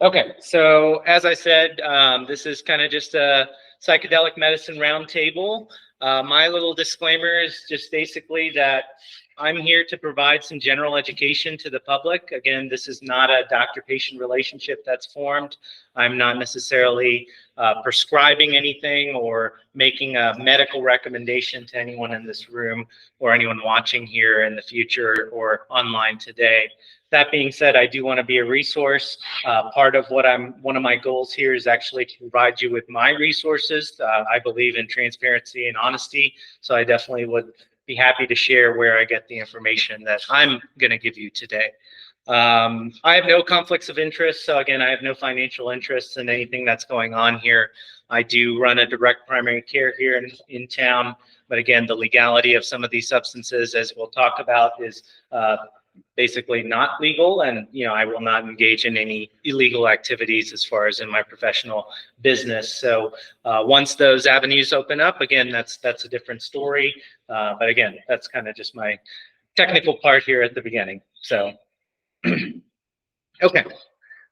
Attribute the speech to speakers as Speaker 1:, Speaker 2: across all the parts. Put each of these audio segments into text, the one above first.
Speaker 1: Okay, so as I said, this is kind of just a psychedelic medicine roundtable. My little disclaimer is just basically that I'm here to provide some general education to the public. Again, this is not a doctor-patient relationship that's formed. I'm not necessarily prescribing anything or making a medical recommendation to anyone in this room or anyone watching here in the future or online today. That being said, I do want to be a resource. Part of one of my goals here is actually to provide you with my resources. I believe in transparency and honesty, so I definitely would be happy to share where I get the information that I'm going to give you today. I have no conflicts of interest, so again, I have no financial interests in anything that's going on here. I do run a direct primary care here in town, but again, the legality of some of these substances, as we'll talk about, is basically not legal, and I will not engage in any illegal activities as far as in my professional business. So once those avenues open up, again, that's a different story. But again, that's kind of just my technical part here at the beginning. So okay.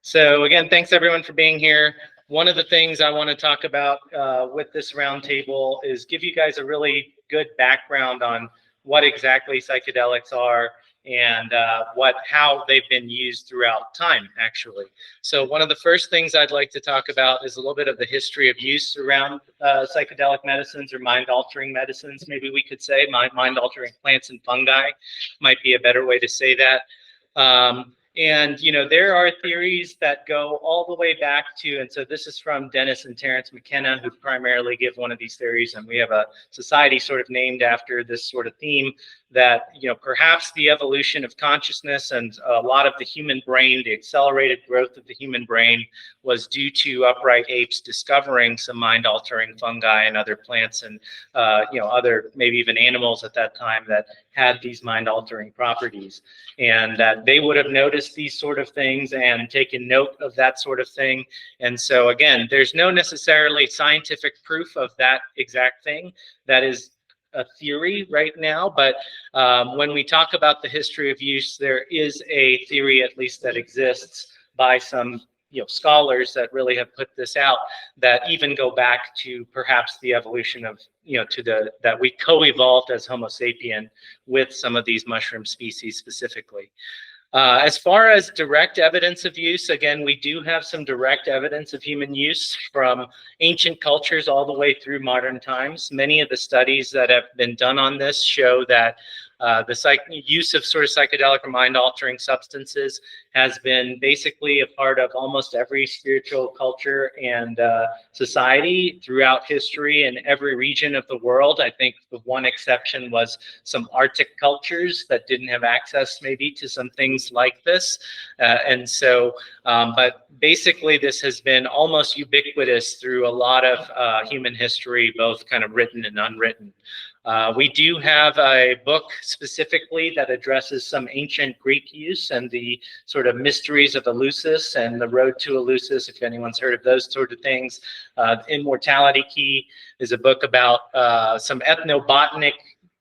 Speaker 1: So again, thanks everyone for being here. One of the things I want to talk about with this roundtable is give you guys a really good background on what exactly psychedelics are and how they've been used throughout time, actually. So one of the first things I'd like to talk about is a little bit of the history of use around psychedelic medicines or mind-altering medicines, maybe we could say. Mind-altering plants and fungi might be a better way to say that. And there are theories that go all the way back to, and so this is from Dennis and Terence McKenna, who primarily give one of these theories, and we have a society sort of named after this sort of theme, that perhaps the evolution of consciousness and a lot of the human brain, the accelerated growth of the human brain, was due to upright apes discovering some mind-altering fungi and other plants and other maybe even animals at that time that had these mind-altering properties, and that they would have noticed these sort of things and taken note of that sort of thing. And so again, there's no necessarily scientific proof of that exact thing. That is a theory right now, but when we talk about the history of use, there is a theory, at least that exists by some scholars that really have put this out, that even go back to perhaps the evolution of that we co-evolved as Homo sapien with some of these mushroom species specifically. As far as direct evidence of use, again, we do have some direct evidence of human use from ancient cultures all the way through modern times. Many of the studies that have been done on this show that the use of sort of psychedelic or mind-altering substances has been basically a part of almost every spiritual culture and society throughout history in every region of the world. I think the one exception was some Arctic cultures that didn't have access maybe to some things like this. But basically this has been almost ubiquitous through a lot of human history, both kind of written and unwritten. We do have a book specifically that addresses some ancient Greek use and the sort of mysteries of Eleusis and the road to Eleusis, if anyone's heard of those sort of things. Immortality Key is a book about some ethnobotanic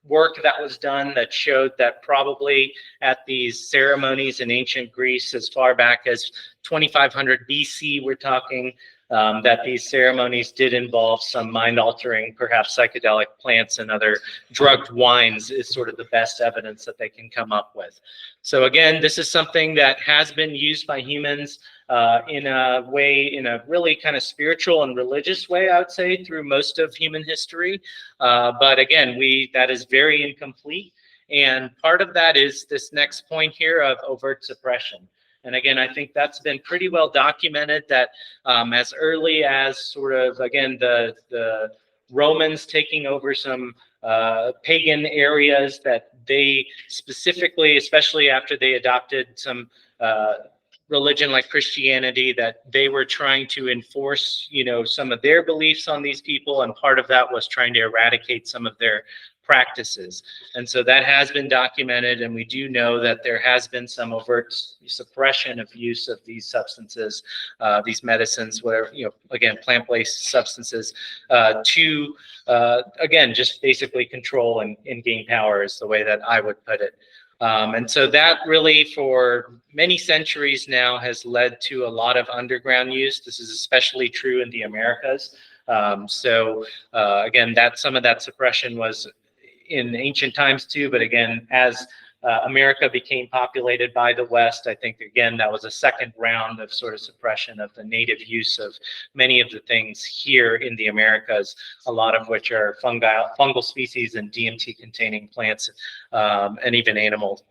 Speaker 1: work that was done that showed that probably at these ceremonies in ancient Greece, as far back as 2500 BC, we're talking, that these ceremonies did involve some mind-altering, perhaps psychedelic plants and other drugged wines is sort of the best evidence that they can come up with. So again, this is something that has been used by humans in a really kind of spiritual and religious way, I would say, through most of human history. But again, that is very incomplete. And part of that is this next point here of overt suppression. And again, I think that's been pretty well documented that as early as sort of, again, the Romans taking over some pagan areas, that they specifically, especially after they adopted some religion like Christianity, that they were trying to enforce, some of their beliefs on these people. And part of that was trying to eradicate some of their practices. And so that has been documented, and we do know that there has been some overt suppression of use of these substances, these medicines, where, again, plant-based substances to, again, just basically control and gain power is the way that I would put it. And so that really, for many centuries now, has led to a lot of underground use. This is especially true in the Americas. Again, some of that suppression was in ancient times too, but again, as America became populated by the West, I think, again, that was a second round of sort of suppression of the native use of many of the things here in the Americas, a lot of which are fungal species and DMT-containing plants, and even animal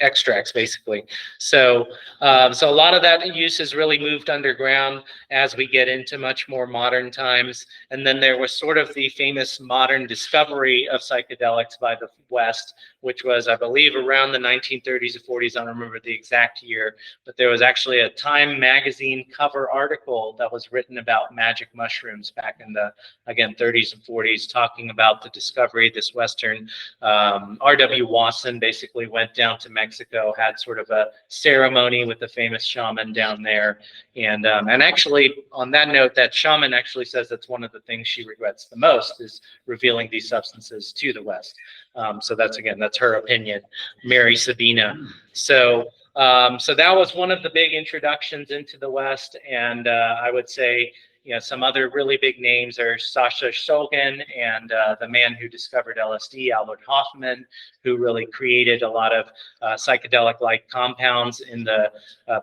Speaker 1: extracts, basically. So a lot of that use has really moved underground as we get into much more modern times. And then there was sort of the famous modern discovery of psychedelics by the West, which was, I believe, around the 1930s or 40s. I don't remember the exact year, but there was actually a Time magazine cover article that was written about magic mushrooms back in the, again, 30s and 40s, talking about the discovery. This Western R.W. Wasson basically went down to Mexico, had sort of a ceremony with the famous shaman down there. And actually, on that note, that shaman actually says that's one of the things she regrets the most, is revealing these substances to the West. So that's her opinion, Mary Sabina. So that was one of the big introductions into the West. And I would say, some other really big names are Sasha Shulgin and the man who discovered LSD, Albert Hoffman, who really created a lot of psychedelic-like compounds in the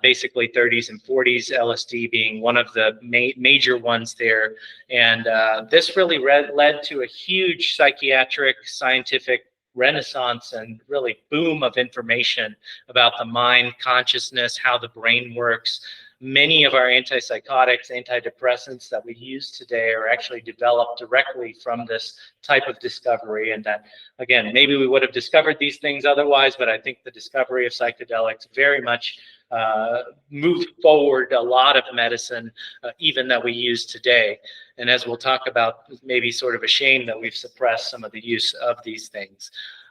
Speaker 1: basically 30s and 40s, LSD being one of the major ones there. And this really led to a huge psychiatric, scientific renaissance and really boom of information about the mind, consciousness, how the brain works. Many of our antipsychotics, antidepressants that we use today are actually developed directly from this type of discovery. And that, again, maybe we would have discovered these things otherwise, but I think the discovery of psychedelics very much moved forward a lot of medicine, even that we use today. And as we'll talk about, maybe sort of a shame that we've suppressed some of the use of these things.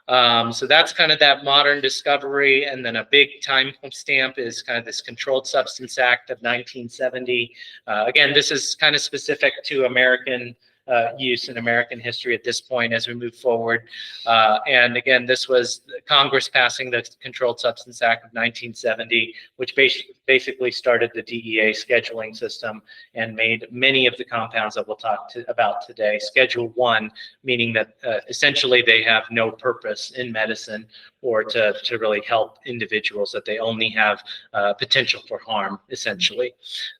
Speaker 1: So that's kind of that modern discovery. And then a big time stamp is kind of this Controlled Substance Act of 1970. Again, this is kind of specific to American use in American history at this point as we move forward. And again, this was Congress passing the Controlled Substance Act of 1970, which basically started the DEA scheduling system and made many of the compounds that we'll talk about today Schedule 1, meaning that essentially they have no purpose in medicine or to really help individuals, that they only have potential for harm, essentially.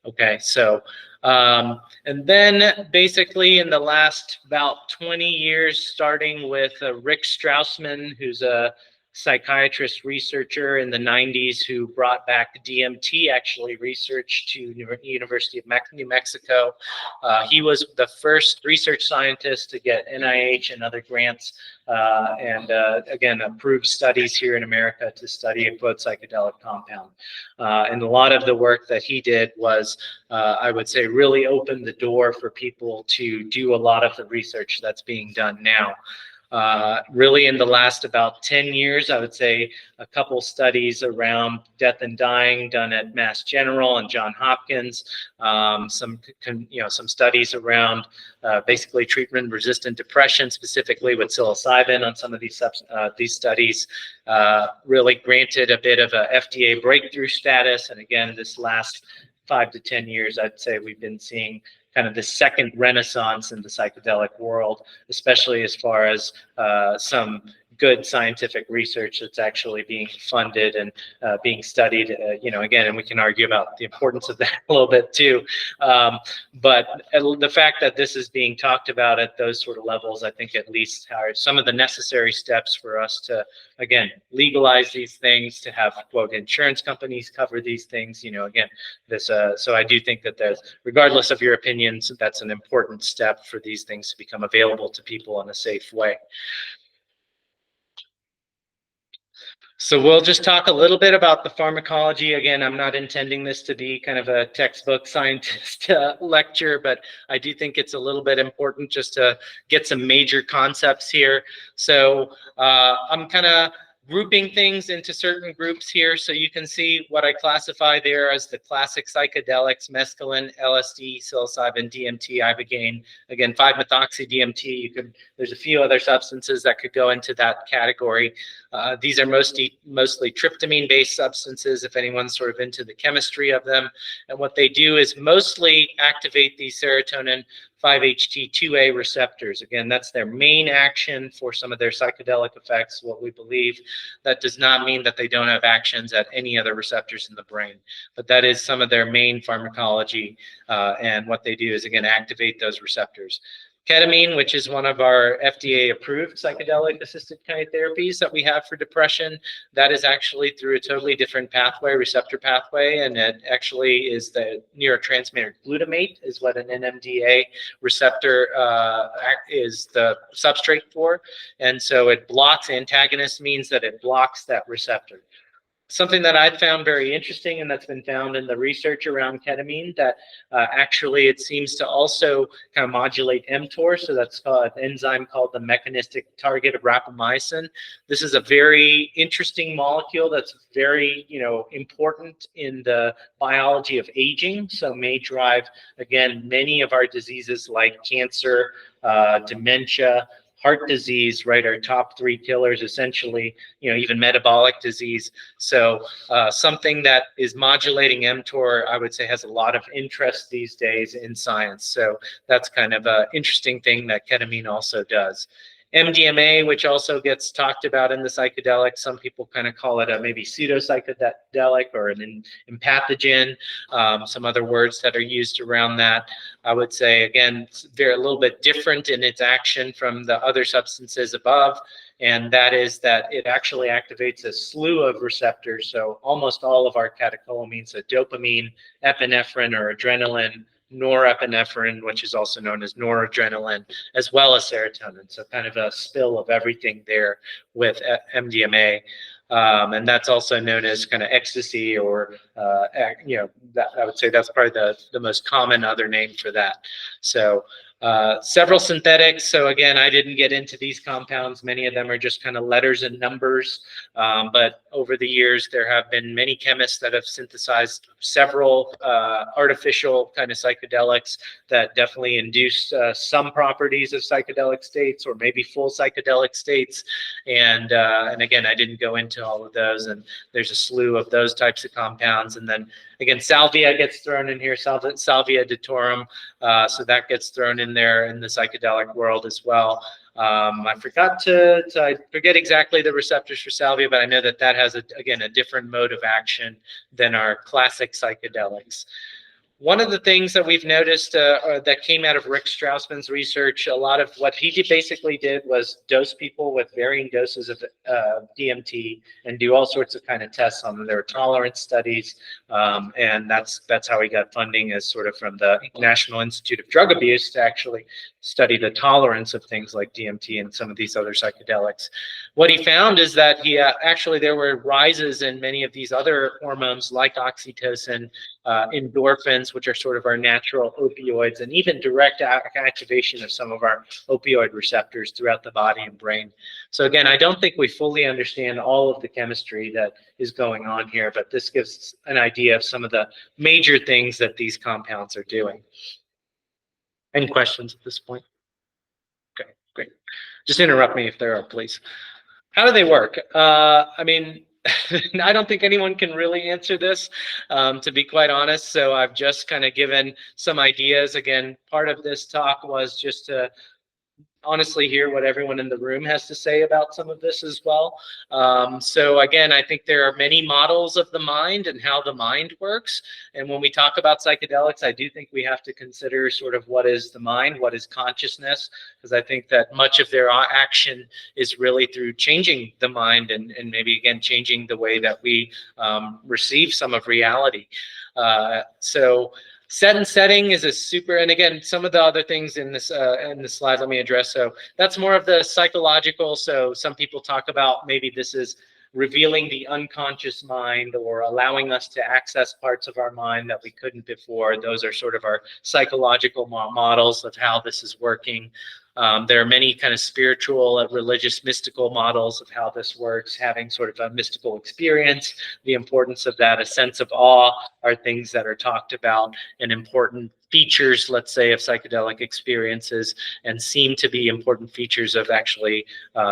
Speaker 1: Okay, so and then basically in the last about 20 years, starting with Rick Strassman, who's a psychiatrist researcher in the 90s who brought back DMT actually research to University of New Mexico. He was the first research scientist to get NIH and other grants and again, approved studies here in America to study a quote psychedelic compound. And a lot of the work that he did was, I would say, really opened the door for people to do a lot of the research that's being done now. Really in the last about 10 years, I would say a couple studies around death and dying done at Mass General and Johns Hopkins, some studies around basically treatment-resistant depression, specifically with psilocybin on some of these studies, really granted a bit of a FDA breakthrough status. And again, this last 5 to 10 years, I'd say we've been seeing kind of the second renaissance in the psychedelic world, especially as far as some good scientific research that's actually being funded and being studied, again, and we can argue about the importance of that a little bit too. But the fact that this is being talked about at those sort of levels, I think at least are some of the necessary steps for us to, again, legalize these things, to have, quote, insurance companies cover these things, again, this, so I do think that there's, regardless of your opinions, that's an important step for these things to become available to people in a safe way. So we'll just talk a little bit about the pharmacology. Again, I'm not intending this to be kind of a textbook scientist lecture, but I do think it's a little bit important just to get some major concepts here. So I'm kind of grouping things into certain groups here. So you can see what I classify there as the classic psychedelics: mescaline, LSD, psilocybin, DMT, ibogaine. Again, 5-methoxy-DMT. There's a few other substances that could go into that category. These are mostly tryptamine-based substances, if anyone's sort of into the chemistry of them. And what they do is mostly activate the serotonin 5-HT2A receptors. Again, that's their main action for some of their psychedelic effects, what we believe. That does not mean that they don't have actions at any other receptors in the brain, but that is some of their main pharmacology, and what they do is, again, activate those receptors. Ketamine, which is one of our FDA-approved psychedelic-assisted kind of therapies that we have for depression, that is actually through a totally different pathway, receptor pathway, and it actually is the neurotransmitter glutamate is what an NMDA receptor is the substrate for, and so it blocks. Antagonist means that it blocks that receptor. Something that I found very interesting, and that's been found in the research around ketamine, that actually it seems to also kind of modulate mTOR. So that's an enzyme called the mechanistic target of rapamycin. This is a very interesting molecule that's very, important in the biology of aging. So may drive, again, many of our diseases like cancer, dementia, heart disease, right, our top three killers, essentially, even metabolic disease. So something that is modulating mTOR, I would say, has a lot of interest these days in science. So that's kind of an interesting thing that ketamine also does. MDMA, which also gets talked about in the psychedelics, some people kind of call it a maybe pseudo-psychedelic or an empathogen, some other words that are used around that. I would say, again, they're a little bit different in its action from the other substances above, and that is that it actually activates a slew of receptors. So almost all of our catecholamines, so dopamine, epinephrine or adrenaline, norepinephrine, which is also known as noradrenaline, as well as serotonin. So kind of a spill of everything there with MDMA. And that's also known as kind of ecstasy, or, that, I would say that's probably the most common other name for that. So several synthetics. So again, I didn't get into these compounds. Many of them are just kind of letters and numbers. But over the years, there have been many chemists that have synthesized several artificial kind of psychedelics that definitely induce some properties of psychedelic states, or maybe full psychedelic states. And again, I didn't go into all of those. And there's a slew of those types of compounds. And then again, salvia gets thrown in here, salvia ditorum. So that gets thrown in there in the psychedelic world as well. I forget exactly the receptors for salvia, but I know that that has, again, a different mode of action than our classic psychedelics. One of the things that we've noticed that came out of Rick Strausman's research, a lot of what he basically did was dose people with varying doses of DMT and do all sorts of kind of tests on them. There were tolerance studies, and that's how he got funding, as sort of from the National Institute of Drug Abuse, to actually study the tolerance of things like DMT and some of these other psychedelics. What he found is that actually there were rises in many of these other hormones like oxytocin, endorphins, which are sort of our natural opioids, and even direct activation of some of our opioid receptors throughout the body and brain. So again, I don't think we fully understand all of the chemistry that is going on here, but this gives an idea of some of the major things that these compounds are doing. Any questions at this point? Okay, great. Just interrupt me if there are, please. How do they work? I mean, I don't think anyone can really answer this, to be quite honest. So I've just kind of given some ideas. Again, part of this talk was just to honestly hear what everyone in the room has to say about some of this as well. So again, I think there are many models of the mind and how the mind works. And when we talk about psychedelics, I do think we have to consider sort of what is the mind, what is consciousness, because I think that much of their action is really through changing the mind and maybe, again, changing the way that we receive some of reality. So set and setting is a super, and again, some of the other things in this slide, let me address. So that's more of the psychological. So some people talk about maybe this is revealing the unconscious mind, or allowing us to access parts of our mind that we couldn't before. Those are sort of our psychological models of how this is working. There are many kind of spiritual, religious, mystical models of how this works, having sort of a mystical experience, the importance of that, a sense of awe, are things that are talked about, and important features, let's say, of psychedelic experiences, and seem to be important features of actually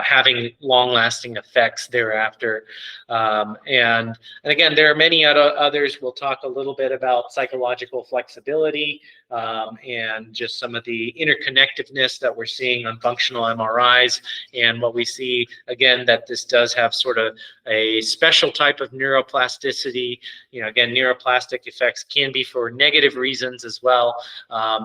Speaker 1: having long-lasting effects thereafter. And again, there are many others. We'll talk a little bit about psychological flexibility and just some of the interconnectedness that we're seeing on functional MRIs, and what we see, again, that this does have sort of a special type of neuroplasticity. Again, neuroplastic effects can be for negative reasons as well.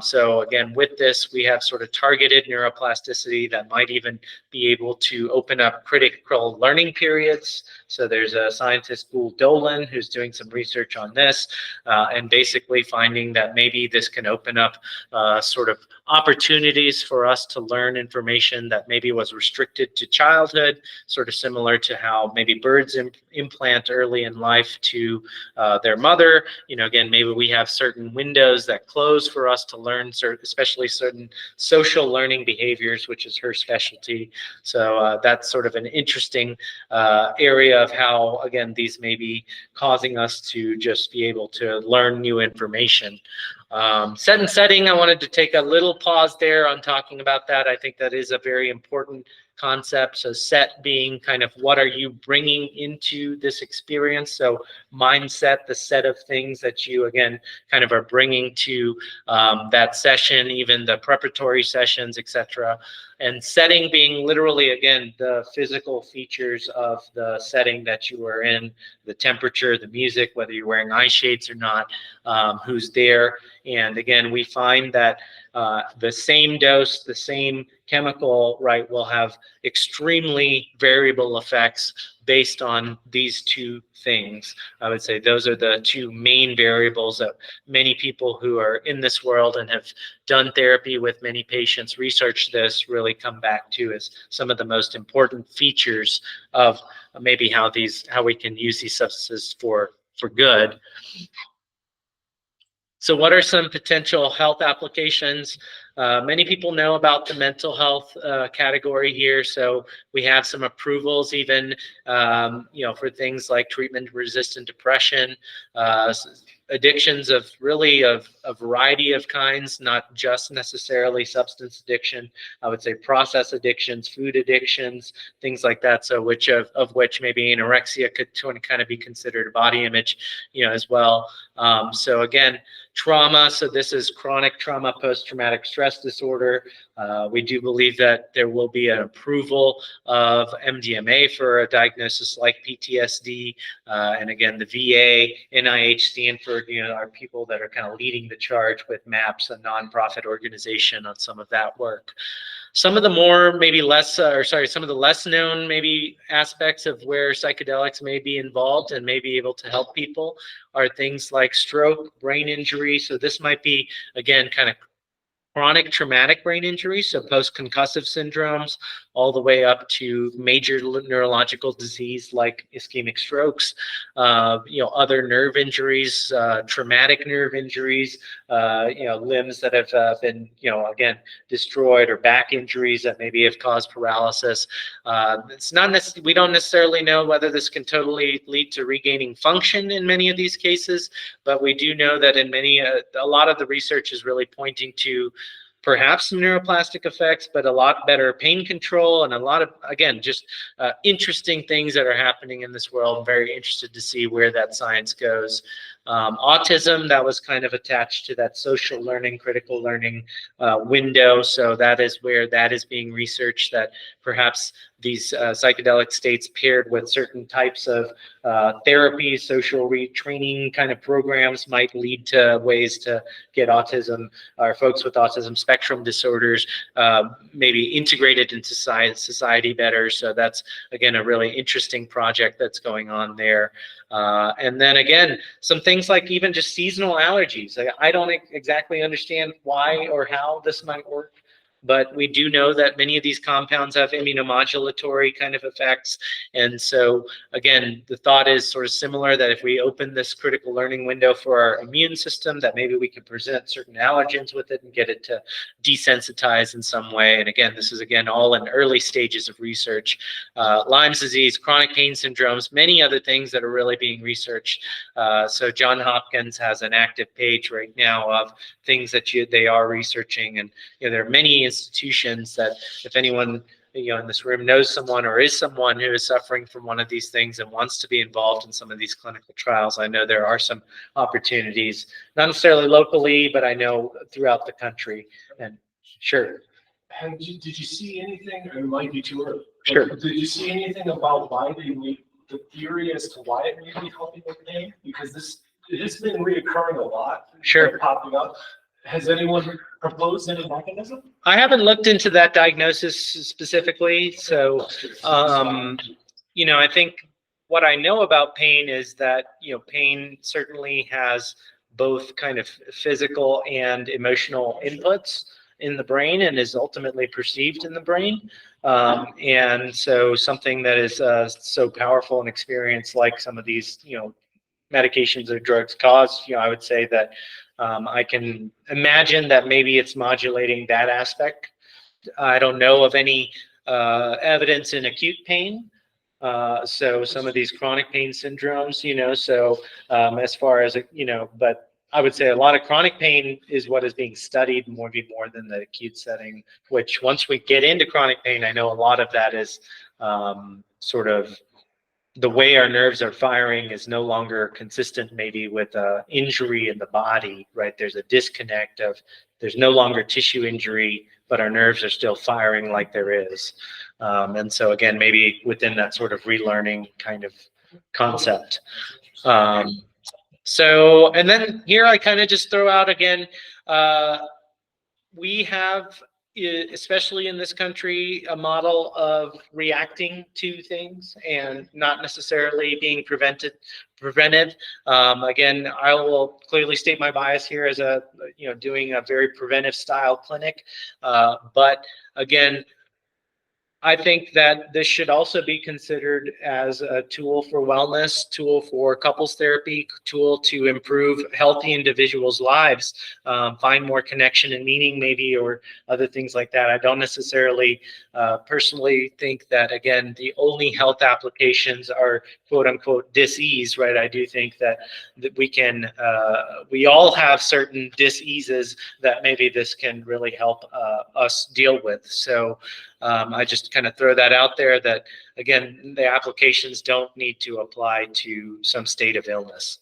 Speaker 1: So again, with this, we have sort of targeted neuroplasticity that might even be able to open up critical learning periods. So there's a scientist, Gould Dolan, who's doing some research on this, and basically finding that maybe this can open up sort of opportunities for us to learn information that maybe was restricted to childhood, sort of similar to how maybe birds implant early in life to their mother. Again, maybe we have certain windows that close for us to learn, especially certain social learning behaviors, which is her specialty. So that's sort of an interesting area of how, again, these may be causing us to just be able to learn new information. Set and setting, I wanted to take a little pause there on talking about that. I think that is a very important concept. So set being kind of what are you bringing into this experience. So mindset, the set of things that you, again, kind of are bringing to that session, even the preparatory sessions, etc. And setting being literally, again, the physical features of the setting that you are in, the temperature, the music, whether you're wearing eye shades or not, who's there. And again, we find that the same dose, the same chemical, right, will have extremely variable effects based on these two things. I would say those are the two main variables that many people who are in this world and have done therapy with many patients, research this, really come back to as some of the most important features of maybe how we can use these substances for good. So what are some potential health applications? Many people know about the mental health category here. So we have some approvals even, for things like treatment-resistant depression, addictions of really of a variety of kinds, not just necessarily substance addiction. I would say process addictions, food addictions, things like that. So which of which maybe anorexia could kind of be considered a body image, as well. So again, trauma. So this is chronic trauma, post-traumatic stress disorder. We do believe that there will be an approval of MDMA for a diagnosis like PTSD. And again, the VA, NIH, Stanford, are people that are kind of leading the charge with MAPS, a nonprofit organization, on some of that work. Some of the some of the less known maybe aspects of where psychedelics may be involved and may be able to help people are things like stroke, brain injury. So this might be, again, kind of chronic traumatic brain injury, so post-concussive syndromes, all the way up to major neurological disease like ischemic strokes, other nerve injuries, traumatic nerve injuries, limbs that have been, again, destroyed, or back injuries that maybe have caused paralysis. It's not we don't necessarily know whether this can totally lead to regaining function in many of these cases, but we do know that in a lot of the research is really pointing to perhaps some neuroplastic effects, but a lot better pain control, and a lot of, again, just interesting things that are happening in this world. I'm very interested to see where that science goes. Autism, that was kind of attached to that social learning, critical learning window. So that is where that is being researched, that perhaps these psychedelic states paired with certain types of therapies, social retraining kind of programs might lead to ways to get autism, or folks with autism spectrum disorders, maybe integrated into society better. So that's, again, a really interesting project that's going on there. And then again, some things like even just seasonal allergies. I don't exactly understand why or how this might work but we do know that many of these compounds have immunomodulatory kind of effects. And so again, the thought is sort of similar, that if we open this critical learning window for our immune system, that maybe we can present certain allergens with it and get it to desensitize in some way. And again, this is all in early stages of research. Lyme's disease, chronic pain syndromes, many other things that are really being researched. So Johns Hopkins has an active page right now of things that they are researching. And there are many institutions that, if anyone in this room knows someone or is someone who is suffering from one of these things and wants to be involved in some of these clinical trials, I know there are some opportunities, not necessarily locally, but I know throughout the country. And sure.
Speaker 2: Did you see anything, or it might be too early,
Speaker 1: sure,
Speaker 2: did you see anything about why the theory as to why it may be helping with pain? Because it has been reoccurring a lot.
Speaker 1: Sure.
Speaker 2: Popping up. Has anyone proposed any mechanism?
Speaker 1: I haven't looked into that diagnosis specifically. So, I think what I know about pain is that, pain certainly has both kind of physical and emotional inputs in the brain and is ultimately perceived in the brain. And so something that is so powerful and experienced, like some of these, medications or drugs cause, I would say that I can imagine that maybe it's modulating that aspect. I don't know of any evidence in acute pain. So some of these chronic pain syndromes, so as far as, but I would say a lot of chronic pain is what is being studied more than the acute setting, which once we get into chronic pain, I know a lot of that is sort of the way our nerves are firing is no longer consistent maybe with injury in the body, right? There's a disconnect of, there's no longer tissue injury, but our nerves are still firing like there is. And so again, maybe within that sort of relearning kind of concept. So, and then here I kind of just throw out again, we have, especially in this country, a model of reacting to things and not necessarily being preventive. Again, I will clearly state my bias here as doing a very preventive style clinic. But again, I think that this should also be considered as a tool for wellness, tool for couples therapy, tool to improve healthy individuals' lives, find more connection and meaning maybe, or other things like that. I don't necessarily personally think that, again, the only health applications are quote unquote dis-ease, right? I do think that we can, we all have certain dis-eases that maybe this can really help us deal with. So I just kind of throw that out there that, again, the applications don't need to apply to some state of illness.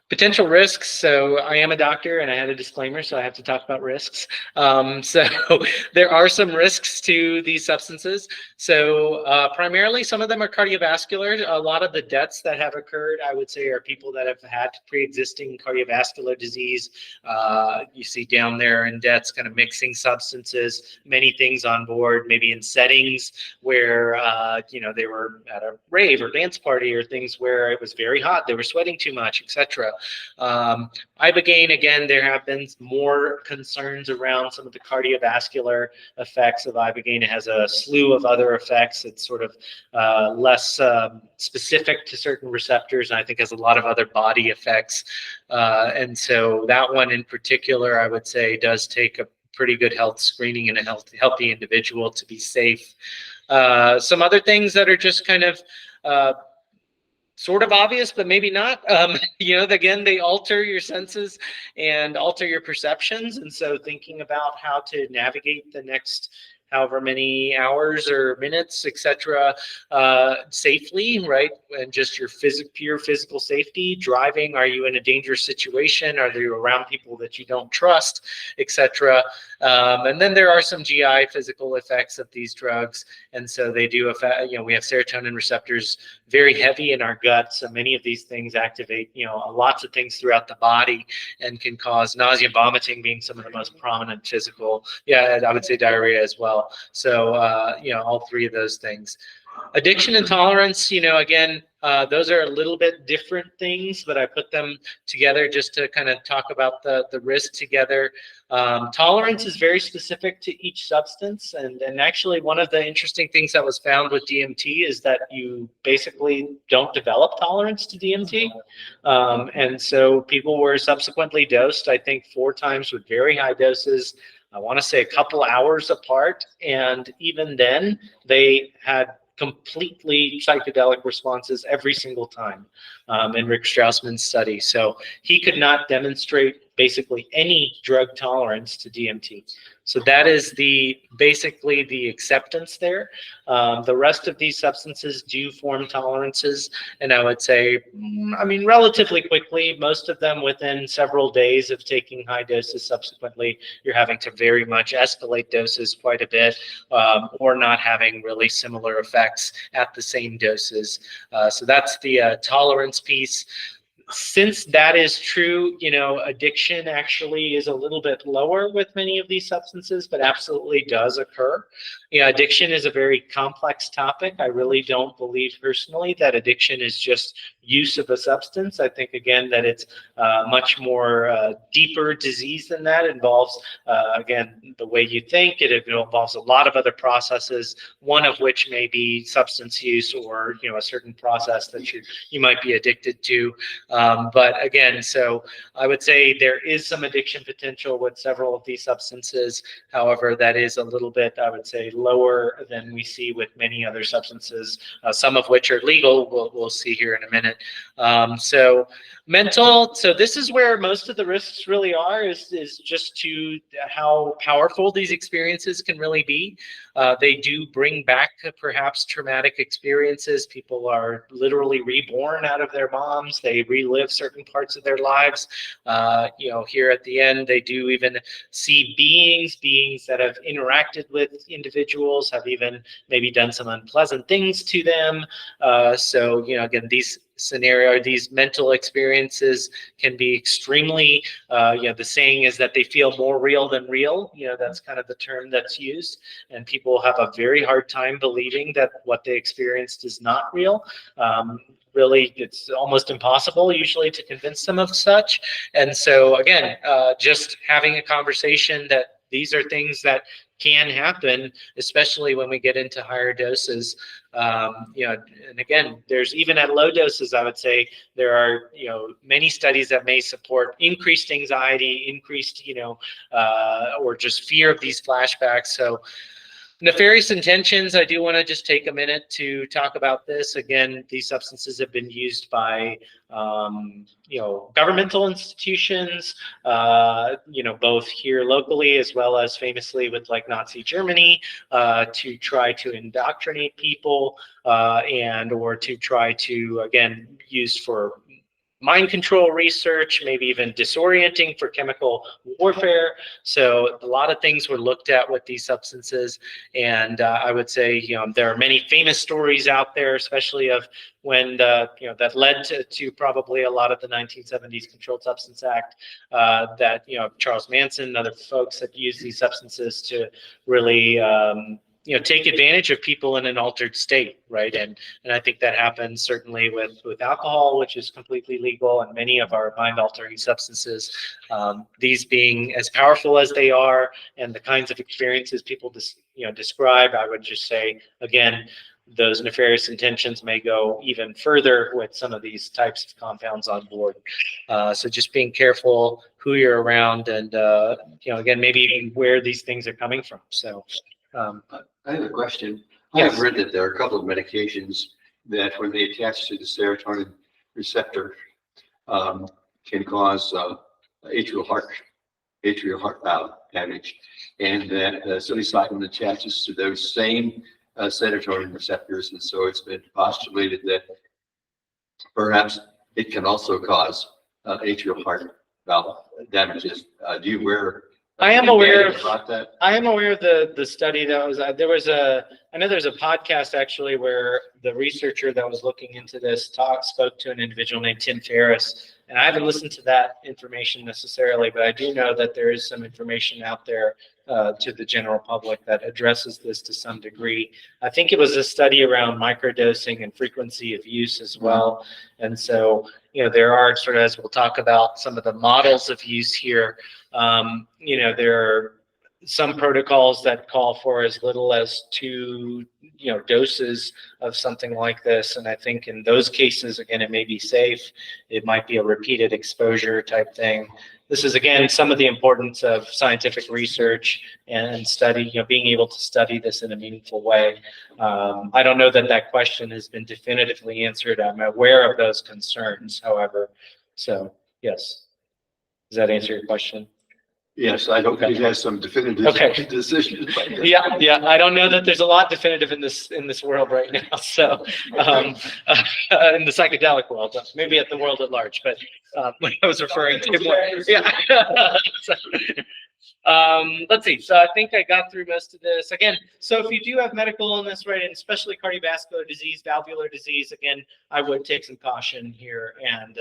Speaker 1: Potential risks. So I am a doctor and I had a disclaimer, so I have to talk about risks. So there are some risks to these substances. So primarily some of them are cardiovascular. A lot of the deaths that have occurred, I would say, are people that have had pre-existing cardiovascular disease. You see down there in deaths kind of mixing substances, many things on board, maybe in settings where, they were at a rave or dance party, or things where it was very hot, they were sweating too much, etc. Ibogaine, again, there have been more concerns around some of the cardiovascular effects of Ibogaine. It has a slew of other effects. It's sort of less specific to certain receptors, and I think has a lot of other body effects. And so that one in particular, I would say, does take a pretty good health screening in a healthy individual to be safe. Some other things that are just kind of sort of obvious, but maybe not. Again, they alter your senses and alter your perceptions. And so thinking about how to navigate the next however many hours or minutes, etc., safely, right? And just your pure physical safety. Driving, are you in a dangerous situation? Are you around people that you don't trust, etc.? And then there are some GI physical effects of these drugs. And so they do affect, we have serotonin receptors very heavy in our gut. So many of these things activate, lots of things throughout the body and can cause nausea, vomiting being some of the most prominent physical. Yeah, I would say diarrhea as well. So, all three of those things. Addiction and tolerance, again, those are a little bit different things, but I put them together just to kind of talk about the risk together. Tolerance is very specific to each substance. And actually, one of the interesting things that was found with DMT is that you basically don't develop tolerance to DMT. And so people were subsequently dosed, I think, 4 times with very high doses. I want to say a couple hours apart. And even then, they had completely psychedelic responses every single time in Rick Strassman's study. So he could not demonstrate basically any drug tolerance to DMT. So that is basically the acceptance there. The rest of these substances do form tolerances, and I would say, relatively quickly, most of them within several days of taking high doses subsequently, you're having to very much escalate doses quite a bit, or not having really similar effects at the same doses. So that's the tolerance piece. Since that is true, addiction actually is a little bit lower with many of these substances, but absolutely does occur. Addiction is a very complex topic. I really don't believe personally that addiction is just use of a substance. I think, again, that it's much more deeper disease than that. It involves, again, the way you think. It involves a lot of other processes, one of which may be substance use or, a certain process that you might be addicted to. But again, so I would say there is some addiction potential with several of these substances. However, that is a little bit, I would say, lower than we see with many other substances, some of which are legal. We'll see here in a minute. So mental, so this is where most of the risks really are, is just to how powerful these experiences can really be. They do bring back perhaps traumatic experiences. People are literally reborn out of their moms. They relive certain parts of their lives. Here at the end, they do even see beings that have interacted with individuals, have even maybe done some unpleasant things to them. So, again, these mental experiences can be extremely, the saying is that they feel more real than real. That's kind of the term that's used. And people have a very hard time believing that what they experienced is not real. Really, it's almost impossible usually to convince them of such. And so, again, just having a conversation that these are things that can happen, especially when we get into higher doses. And again, there's even at low doses, I would say there are, many studies that may support increased anxiety, increased, or just fear of these flashbacks. So nefarious intentions, I do want to just take a minute to talk about this. Again, these substances have been used by, governmental institutions, both here locally as well as famously with like Nazi Germany, to try to indoctrinate people or to try to, again, use for mind control research, maybe even disorienting for chemical warfare. So a lot of things were looked at with these substances. And I would say, there are many famous stories out there, especially of when that led to probably a lot of the 1970s Controlled Substance Act, that, Charles Manson and other folks that used these substances to really, take advantage of people in an altered state, right? And I think that happens certainly with alcohol, which is completely legal, and many of our mind-altering substances. These being as powerful as they are, and the kinds of experiences people describe, I would just say, again, those nefarious intentions may go even further with some of these types of compounds on board. So just being careful who you're around, and again, maybe even where these things are coming from. So.
Speaker 3: I have a question.
Speaker 1: Yes.
Speaker 3: I've read that there are a couple of medications that, when they attach to the serotonin receptor, can cause atrial heart valve damage, and that psilocybin attaches to those same serotonin receptors, and so it's been postulated that perhaps it can also cause atrial heart valve damages. Do you aware?
Speaker 1: I am aware of
Speaker 3: that.
Speaker 1: I am aware of the study that was I know there's a podcast actually where the researcher that was looking into this spoke to an individual named Tim Ferriss, and I haven't listened to that information necessarily, but I do know that there is some information out there to the general public that addresses this to some degree. I think it was a study around microdosing and frequency of use as well. And so, there are sort of, as we'll talk about some of the models of use here, there are some protocols that call for as little as 2 doses of something like this. And I think in those cases, again, it may be safe. It might be a repeated exposure type thing. This is, again, some of the importance of scientific research and study, being able to study this in a meaningful way. I don't know that that question has been definitively answered. I'm aware of those concerns, however. So, yes. Does that answer your question?
Speaker 3: Yes, I don't think it has some definitive decisions.
Speaker 1: Yeah. I don't know that there's a lot definitive in this world right now. So, in the psychedelic world, maybe at the world at large, but when I was referring to more, yeah. Let's see. So I think I got through most of this. Again, so if you do have medical illness, right, and especially cardiovascular disease, valvular disease, again, I would take some caution here. And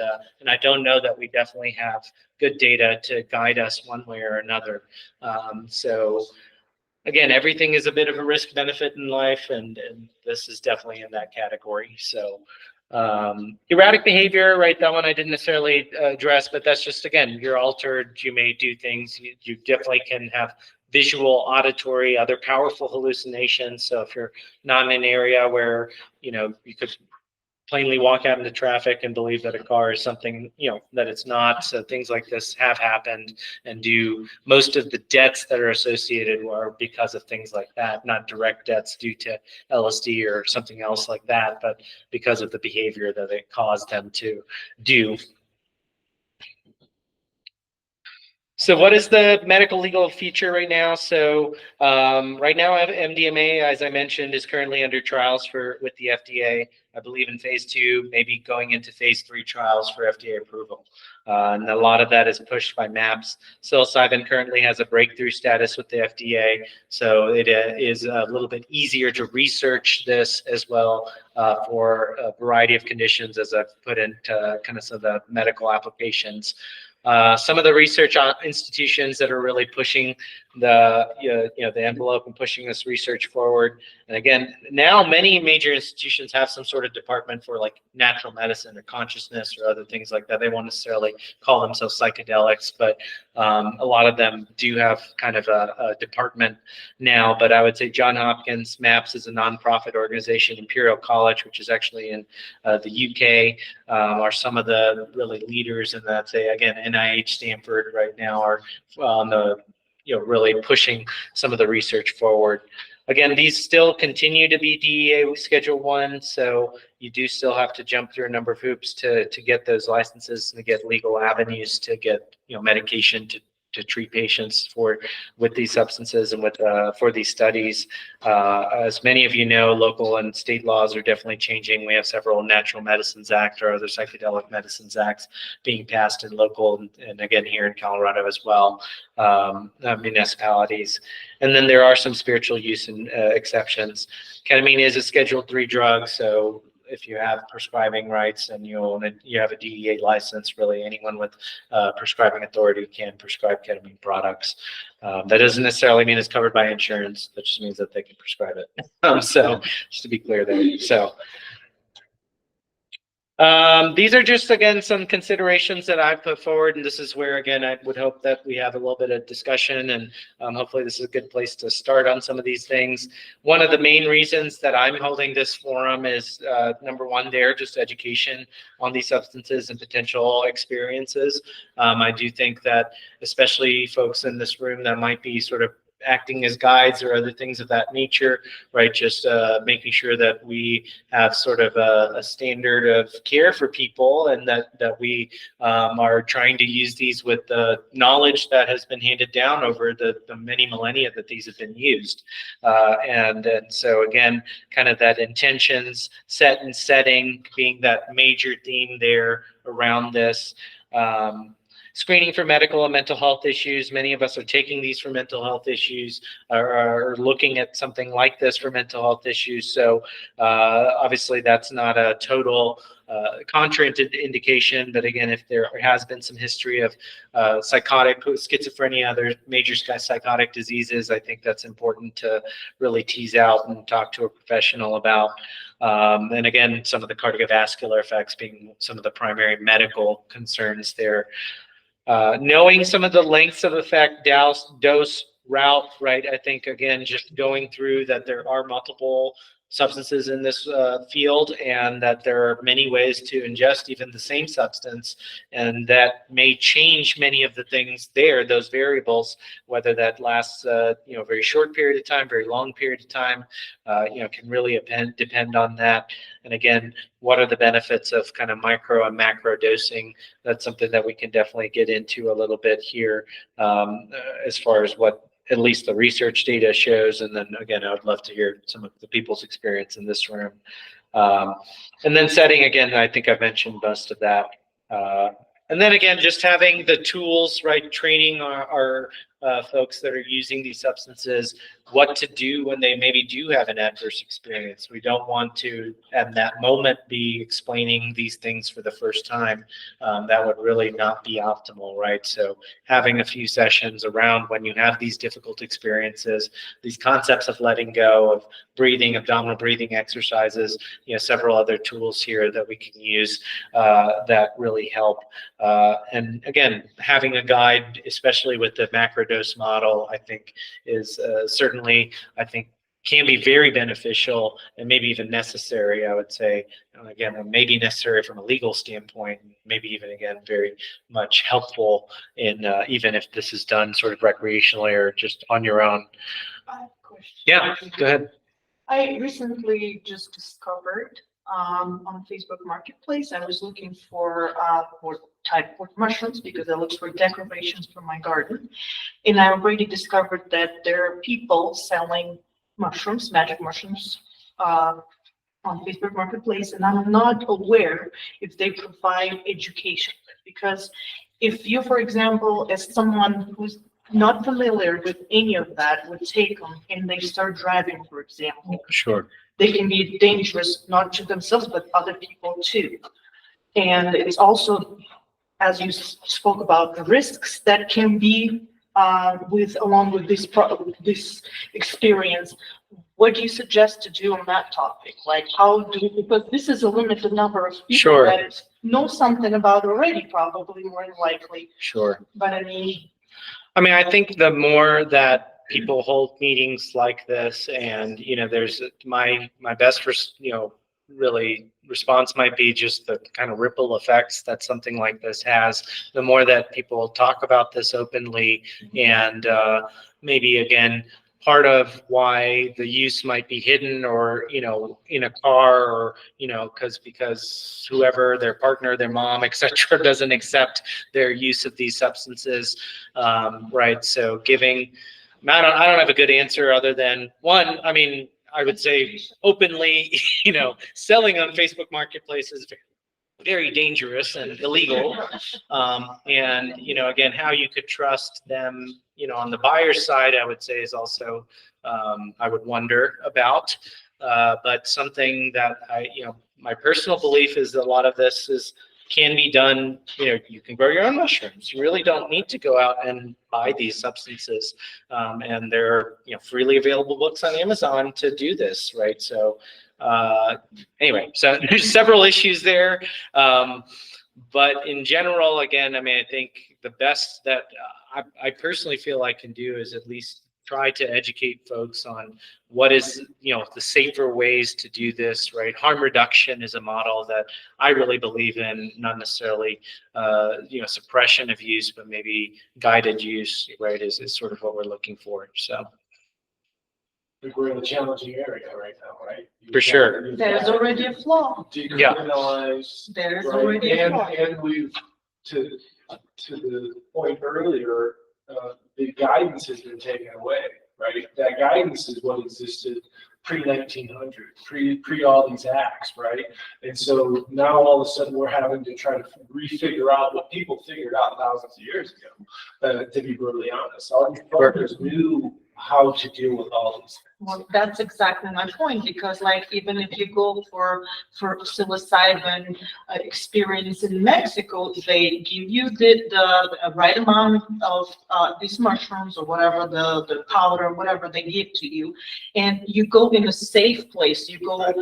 Speaker 1: I don't know that we definitely have good data to guide us one way or another. So again, everything is a bit of a risk benefit in life, and this is definitely in that category. So erratic behavior, right? That one I didn't necessarily address, but that's just, again, you're altered. You may do things. You definitely can have visual, auditory, other powerful hallucinations. So if you're not in an area where, you could plainly walk out into traffic and believe that a car is something, that it's not. So things like this have happened, and most of the deaths that are associated are because of things like that, not direct deaths due to LSD or something else like that, but because of the behavior that it caused them to do. So what is the medical legal feature right now? So right now, MDMA, as I mentioned, is currently under trials with the FDA. I believe in phase 2, maybe going into phase 3 trials for FDA approval. And a lot of that is pushed by MAPS. Psilocybin currently has a breakthrough status with the FDA. So it is a little bit easier to research this as well for a variety of conditions, as I've put into kind of some of the medical applications. Some of the research institutions that are really pushing the envelope and pushing this research forward. And again, now many major institutions have some sort of department for like natural medicine or consciousness or other things like that. They won't necessarily call themselves psychedelics, but a lot of them do have kind of a department now. But I would say Johns Hopkins, MAPS is a nonprofit organization. Imperial College, which is actually in the UK, are some of the really leaders in that. Say again, NIH, Stanford right now are on the really pushing some of the research forward. Again, these still continue to be DEA Schedule 1, so you do still have to jump through a number of hoops to get those licenses and to get legal avenues to get medication to treat patients with these substances and for these studies. As many of you know, local and state laws are definitely changing. We have several Natural Medicines Act or other Psychedelic Medicines Acts being passed in local and again here in Colorado as well, municipalities. And then there are some spiritual use and exceptions. Ketamine is a Schedule 3 drug, so if you have prescribing rights and you have a DEA license, really anyone with prescribing authority can prescribe ketamine products. That doesn't necessarily mean it's covered by insurance. That just means that they can prescribe it. So just to be clear there. So these are just, again, some considerations that I've put forward, and this is where, again, I would hope that we have a little bit of discussion, and hopefully this is a good place to start on some of these things. One of the main reasons that I'm holding this forum is, number one, just education on these substances and potential experiences. I do think that especially folks in this room that might be sort of acting as guides or other things of that nature, right? Just making sure that we have sort of a standard of care for people, and that we are trying to use these with the knowledge that has been handed down over the many millennia that these have been used. And so again, kind of that intentions set and setting being that major theme there around this. Screening for medical and mental health issues. Many of us are taking these for mental health issues, or are looking at something like this for mental health issues. So obviously that's not a total contraindication, but again, if there has been some history of psychotic schizophrenia, other major psychotic diseases, I think that's important to really tease out and talk to a professional about. And again, some of the cardiovascular effects being some of the primary medical concerns there. Knowing some of the lengths of effect, dose, route, right? I think, again, just going through that there are multiple substances in this field, and that there are many ways to ingest even the same substance, and that may change many of the things there, those variables, whether that lasts a very short period of time, very long period of time, can really depend on that. And again, what are the benefits of kind of micro and macro dosing? That's something that we can definitely get into a little bit here, as far as what at least the research data shows. And then again, I would love to hear some of the people's experience in this room. And then setting, again, I think I've mentioned most of that. And then again, just having the tools, right? Training our folks that are using these substances, what to do when they maybe do have an adverse experience. We don't want to, at that moment, be explaining these things for the first time. That would really not be optimal, right? So having a few sessions around when you have these difficult experiences, these concepts of letting go, of breathing, abdominal breathing exercises, several other tools here that we can use that really help. And again, having a guide, especially with the macro dose model, I think is certainly, I think, can be very beneficial and maybe even necessary, I would say. Again, maybe necessary from a legal standpoint, maybe even, again, very much helpful in even if this is done sort of recreationally or just on your own.
Speaker 4: I have a question.
Speaker 1: Yeah, go ahead.
Speaker 4: I recently just discovered on Facebook Marketplace, I was looking for type of mushrooms because I looked for decorations for my garden. And I already discovered that there are people selling mushrooms, magic mushrooms, on Facebook Marketplace, and I'm not aware if they provide education. Because if you, for example, as someone who's not familiar with any of that, would take them and they start driving, for example,
Speaker 1: Sure.
Speaker 4: they can be dangerous, not to themselves, but other people too. And it's also, as you spoke about, the risks that can be along with this experience. What do you suggest to do on that topic? Like, because this is a limited number of people
Speaker 1: Sure.
Speaker 4: that know something about already, probably more than likely.
Speaker 1: Sure.
Speaker 4: But I mean,
Speaker 1: I think the more that people hold meetings like this, and there's my best really response might be just the kind of ripple effects that something like this has. The more that people talk about this openly, and maybe, again, part of why the use might be hidden, or in a car, or because whoever, their partner, their mom, etc., doesn't accept their use of these substances, right? So giving, I don't have a good answer other than, one, I would say openly, selling on Facebook Marketplace is very dangerous and illegal. And, again, how you could trust them, on the buyer's side, I would say is also, I would wonder about. But something that my personal belief is that a lot of this can be done. You can grow your own mushrooms. You really don't need to go out and buy these substances. And there are, freely available books on Amazon to do this, right? So anyway, so there's several issues there. But in general, again, I think the best that I personally feel I can do is at least try to educate folks on what is, the safer ways to do this, right? Harm reduction is a model that I really believe in, not necessarily, suppression of use, but maybe guided use, right, is sort of what we're looking for. So.
Speaker 2: I think we're in a challenging area right now, right?
Speaker 1: For sure.
Speaker 4: there's already a flaw.
Speaker 2: Decriminalize.
Speaker 4: There's
Speaker 2: Right,
Speaker 4: already a flaw.
Speaker 2: and we've, to the point earlier, the guidance has been taken away, right? That guidance is what existed pre-1900, pre all these acts, right? And so now all of a sudden we're having to try to refigure out what people figured out thousands of years ago, to be brutally honest. All these partners knew how to deal with all
Speaker 4: Well, that's exactly my point, because like even if you go for psilocybin experience in Mexico, they give you the right amount of these mushrooms or whatever, the powder, whatever they give to you, and you go in a safe place. You go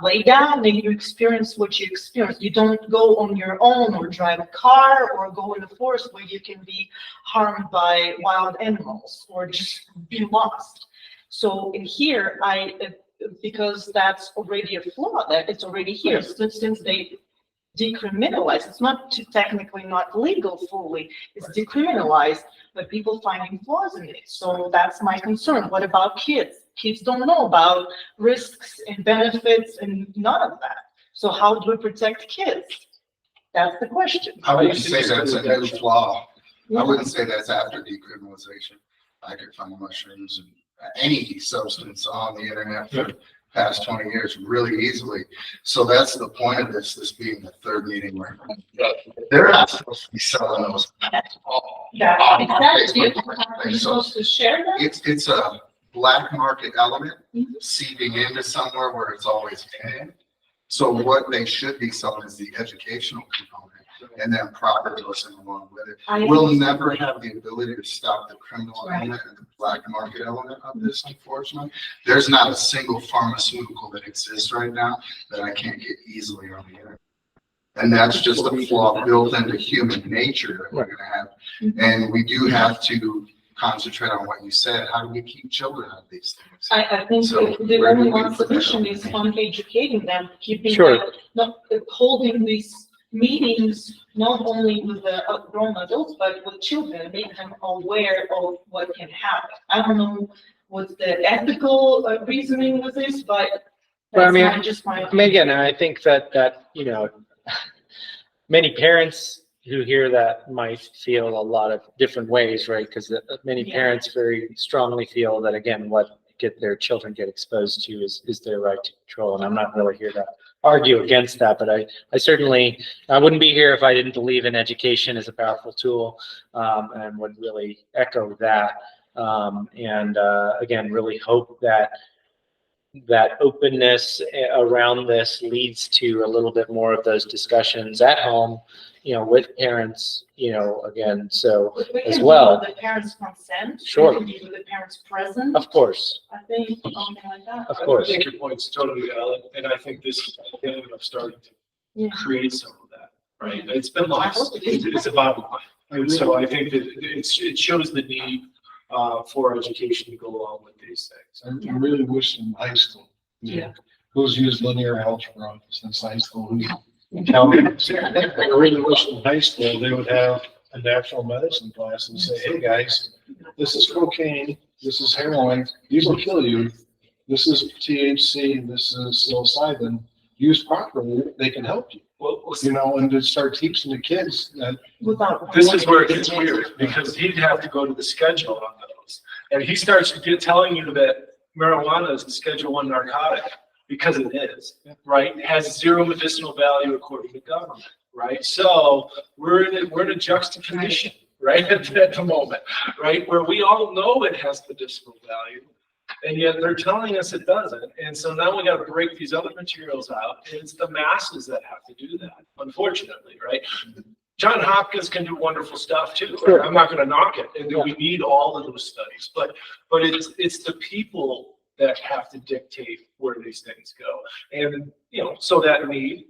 Speaker 4: lay down and you experience what you experience. You don't go on your own or drive a car or go in the forest where you can be harmed by wild animals or just be lost. So in here, because that's already a flaw, that it's already here, since they decriminalize, it's not technically not legal fully, it's decriminalized, but people finding flaws in it. So that's my concern. What about kids? Kids don't know about risks and benefits and none of that. So how do we protect kids? That's the question.
Speaker 5: I wouldn't say that's a new flaw.
Speaker 4: Yeah.
Speaker 5: I wouldn't say that's after decriminalization. I could find mushrooms and any substance on the internet for the past 20 years really easily. So that's the point of this being the third meeting where they're not supposed to be selling those at all.
Speaker 4: Yeah,
Speaker 5: on
Speaker 4: exactly.
Speaker 5: Facebook
Speaker 4: Are you
Speaker 5: Marketplace. So
Speaker 4: supposed to share that?
Speaker 5: it's a black market element
Speaker 4: Mhm.
Speaker 5: seeping into somewhere where it's always been. So what they should be selling is the educational component, and then profit goes along with it. We'll never have the ability to stop the criminal
Speaker 4: Right.
Speaker 5: element and the black market element of this, unfortunately. There's not a single pharmaceutical that exists right now that I can't get easily on the internet. And that's just a flaw built into human nature that we're gonna have.
Speaker 4: Mhm.
Speaker 5: And we do have to concentrate on what you said. How do we keep children out of these things?
Speaker 4: I think
Speaker 5: So
Speaker 4: the
Speaker 5: where do
Speaker 4: only
Speaker 5: we
Speaker 4: one
Speaker 5: put that
Speaker 4: solution
Speaker 5: on?
Speaker 4: is on educating them, keeping
Speaker 1: Sure.
Speaker 4: them, not holding these meetings, not only with the grown adults, but with children, make them aware of what can happen. I don't know what's the ethical reasoning with this, but
Speaker 1: Well, I
Speaker 4: that's
Speaker 1: mean,
Speaker 4: just my
Speaker 1: I mean,
Speaker 4: opinion.
Speaker 1: again, I think that, many parents who hear that might feel a lot of different ways, right? Because many
Speaker 4: Yeah.
Speaker 1: parents very strongly feel that, again, what their children get exposed to is their right to control. And I'm not really here to argue against that, but I wouldn't be here if I didn't believe in education as a powerful tool, and would really echo that. Again, really hope that openness around this leads to a little bit more of those discussions at home, with parents, again, so
Speaker 4: We
Speaker 1: as
Speaker 4: can
Speaker 1: well.
Speaker 4: do with the parents' consent.
Speaker 1: Sure.
Speaker 4: We can do with the parents' present.
Speaker 1: Of course,
Speaker 4: I think something like that.
Speaker 1: of
Speaker 2: I
Speaker 1: course.
Speaker 2: think your point's totally valid, and I think this is the beginning of starting
Speaker 4: Yeah.
Speaker 2: to create some of that, right? It's been
Speaker 4: I
Speaker 2: lost,
Speaker 4: hope it is.
Speaker 2: it's a bottom line. And so I think that it shows the need for education to go along with these things.
Speaker 6: I really wish in high school.
Speaker 4: Yeah.
Speaker 6: Who's used linear algebra since high school? Who's calculus? I really wish in high school they would have a natural medicine class and say, hey, guys, this is cocaine, this is heroin, these will kill you. This is THC, this is psilocybin. Used properly, they can help you.
Speaker 2: Well,
Speaker 6: And to start teaching the kids that
Speaker 4: Without.
Speaker 2: this is where it gets weird, because he'd have to go to the schedule on those. And he starts telling you that marijuana is a Schedule I narcotic, because it is, right? It has zero medicinal value according to government, right? So we're in a juxtaposition, right, at the moment, right? Where we all know it has medicinal value, and yet they're telling us it doesn't. And so now we got to break these other materials out, and it's the masses that have to do that, unfortunately, right? John Hopkins can do wonderful stuff too.
Speaker 1: Sure.
Speaker 2: I'm not going to knock it, and we need all of those studies, but it's the people that have to dictate where these things go. And so that need,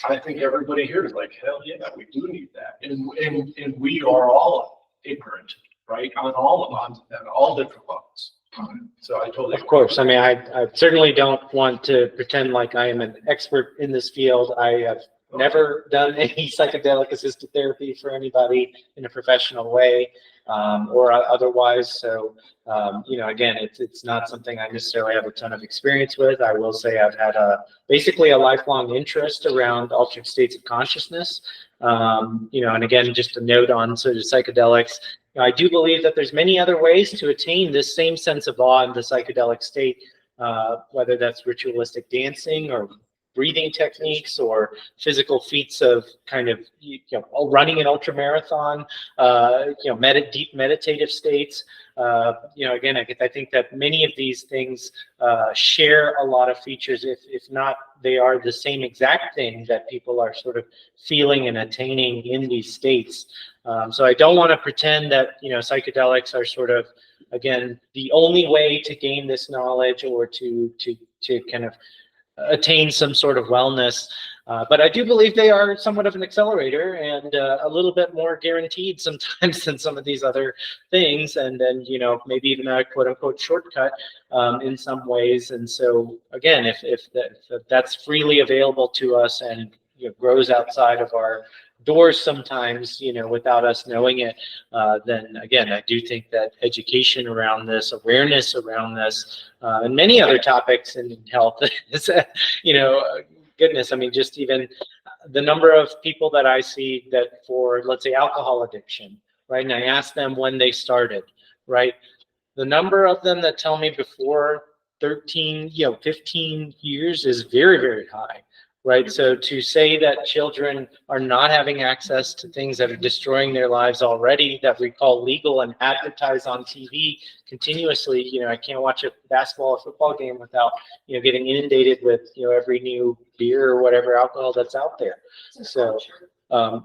Speaker 2: I think everybody here is like, hell yeah, we do need that, and we are all ignorant, right, on all different levels. So I totally.
Speaker 1: Of course. I mean, I certainly don't want to pretend like I am an expert in this field. I have never done any psychedelic assisted therapy for anybody in a professional way, or otherwise. So, again, it's not something I necessarily have a ton of experience with. I will say I've had basically a lifelong interest around altered states of consciousness. And again, just a note on sort of psychedelics. I do believe that there's many other ways to attain this same sense of awe in the psychedelic state, whether that's ritualistic dancing or breathing techniques or physical feats of kind of running an ultra marathon, deep meditative states. Again, I think that many of these things share a lot of features, if not, they are the same exact thing that people are sort of feeling and attaining in these states. So I don't want to pretend that, psychedelics are sort of, again, the only way to gain this knowledge or to kind of attain some sort of wellness. But I do believe they are somewhat of an accelerator and a little bit more guaranteed sometimes than some of these other things. And then, maybe even a quote unquote shortcut in some ways. And so again, if that's freely available to us and grows outside of our doors sometimes, without us knowing it, then again, I do think that education around this, awareness around this, and many other topics in health is, goodness, I mean, just even the number of people that I see that for, let's say, alcohol addiction, right? And I ask them when they started, right? The number of them that tell me before 13, 15 years is very, very high. Right. So to say that children are not having access to things that are destroying their lives already, that we call legal and advertise on TV continuously, I can't watch a basketball or football game without, getting inundated with, every new beer or whatever alcohol that's out there. So,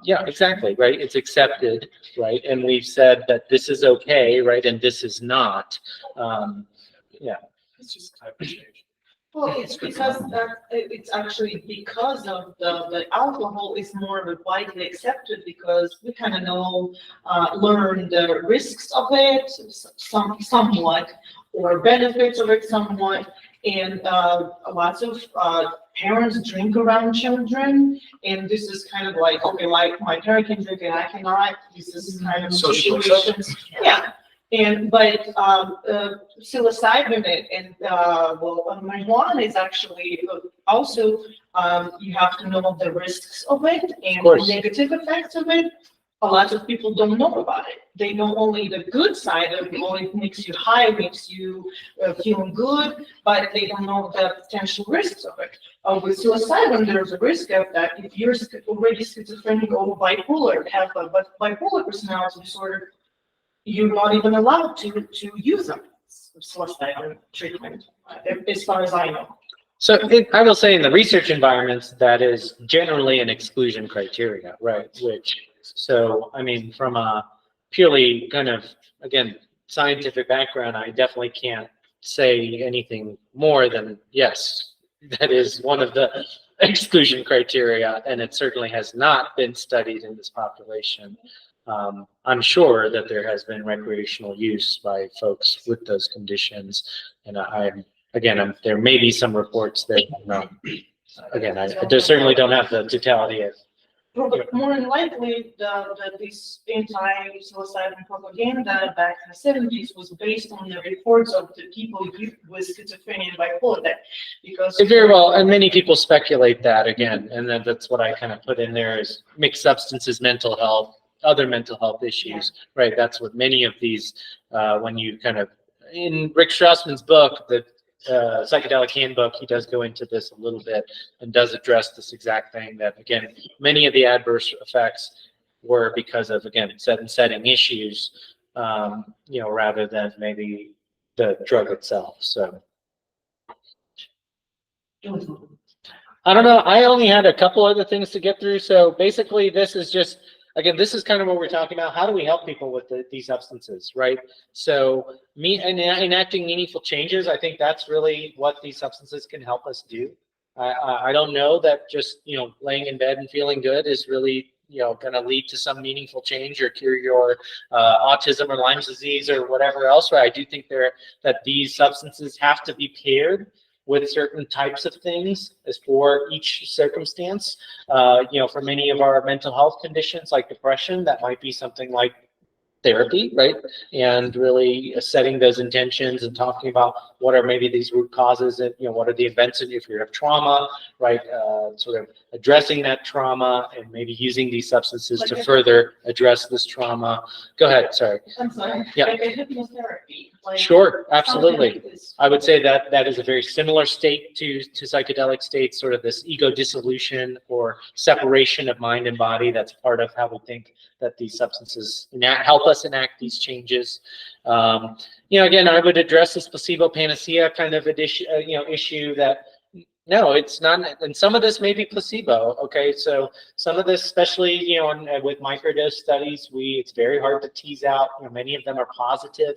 Speaker 1: yeah, exactly. Right. It's accepted. Right. And we've said that this is okay. Right. And this is not. Yeah.
Speaker 2: It's just type of change.
Speaker 4: Well, it's because it's actually because of the alcohol is more widely accepted because we kind of learn the risks of it somewhat or benefits of it somewhat, and lots of parents drink around children, and this is kind of like, okay, like my parent can drink and I cannot. This is kind of situations. Yeah. But psilocybin and marijuana is actually also you have to know the risks of it and the negative effects of it. A lot of people don't know about it. They know only the good side of it. Well, it makes you high, makes you feeling good, but they don't know the potential risks of it. With psilocybin, there's a risk of that. If you're already schizophrenic or bipolar, have a bipolar personality disorder, you're not even allowed to use them. Psilocybin treatment, as far as I know.
Speaker 1: So I will say in the research environments, that is generally an exclusion criteria, right? So, I mean, from a purely kind of, again, scientific background, I definitely can't say anything more than, yes, that is one of the exclusion criteria, and it certainly has not been studied in this population. I'm sure that there has been recreational use by folks with those conditions, and there may be some reports that, I just certainly don't have the totality of.
Speaker 4: But more than likely, this anti-psilocybin propaganda back in the 70s was based on the reports of the people with schizophrenia and bipolar. Because
Speaker 1: very well, and many people speculate that again, and that's what I kind of put in there is mixed substances, mental health, other mental health issues, right? That's what many of these, when you kind of, in Rick Strassman's book, the Psychedelic Handbook, he does go into this a little bit and does address this exact thing that, again, many of the adverse effects were because of, again, setting issues, rather than maybe the drug itself. So I don't know. I only had a couple other things to get through. So basically this is just, again, this is kind of what we're talking about. How do we help people with these substances, right? So enacting meaningful changes, I think that's really what these substances can help us do. I don't know that just, laying in bed and feeling good is really, going to lead to some meaningful change or cure your autism or Lyme's disease or whatever else, right? I do think that these substances have to be paired with certain types of things as for each circumstance. For many of our mental health conditions like depression, that might be something like therapy, right? And really setting those intentions and talking about what are maybe these root causes and, what are the events if you have trauma, right? Sort of addressing that trauma and maybe using these substances to further address this trauma. Go ahead, sorry.
Speaker 4: I'm sorry.
Speaker 1: Yeah.
Speaker 4: Like a hypnotherapy. Like,
Speaker 1: Sure,
Speaker 4: something
Speaker 1: absolutely.
Speaker 4: like this.
Speaker 1: I would say that that is a very similar state to psychedelic states, sort of this ego dissolution or separation of mind and body. That's part of how we think that these substances help us enact these changes. Again, I would address this placebo panacea kind of issue that no, it's not, and some of this may be placebo. Okay, so some of this, especially with microdose studies, it's very hard to tease out. Many of them are positive,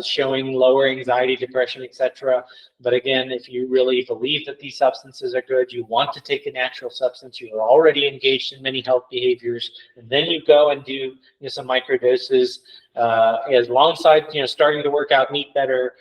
Speaker 1: showing lower anxiety, depression, etc. But again, if you really believe that these substances are good, you want to take a natural substance, you are already engaged in many health behaviors, and then you go and do some microdoses alongside starting to work out, eat better.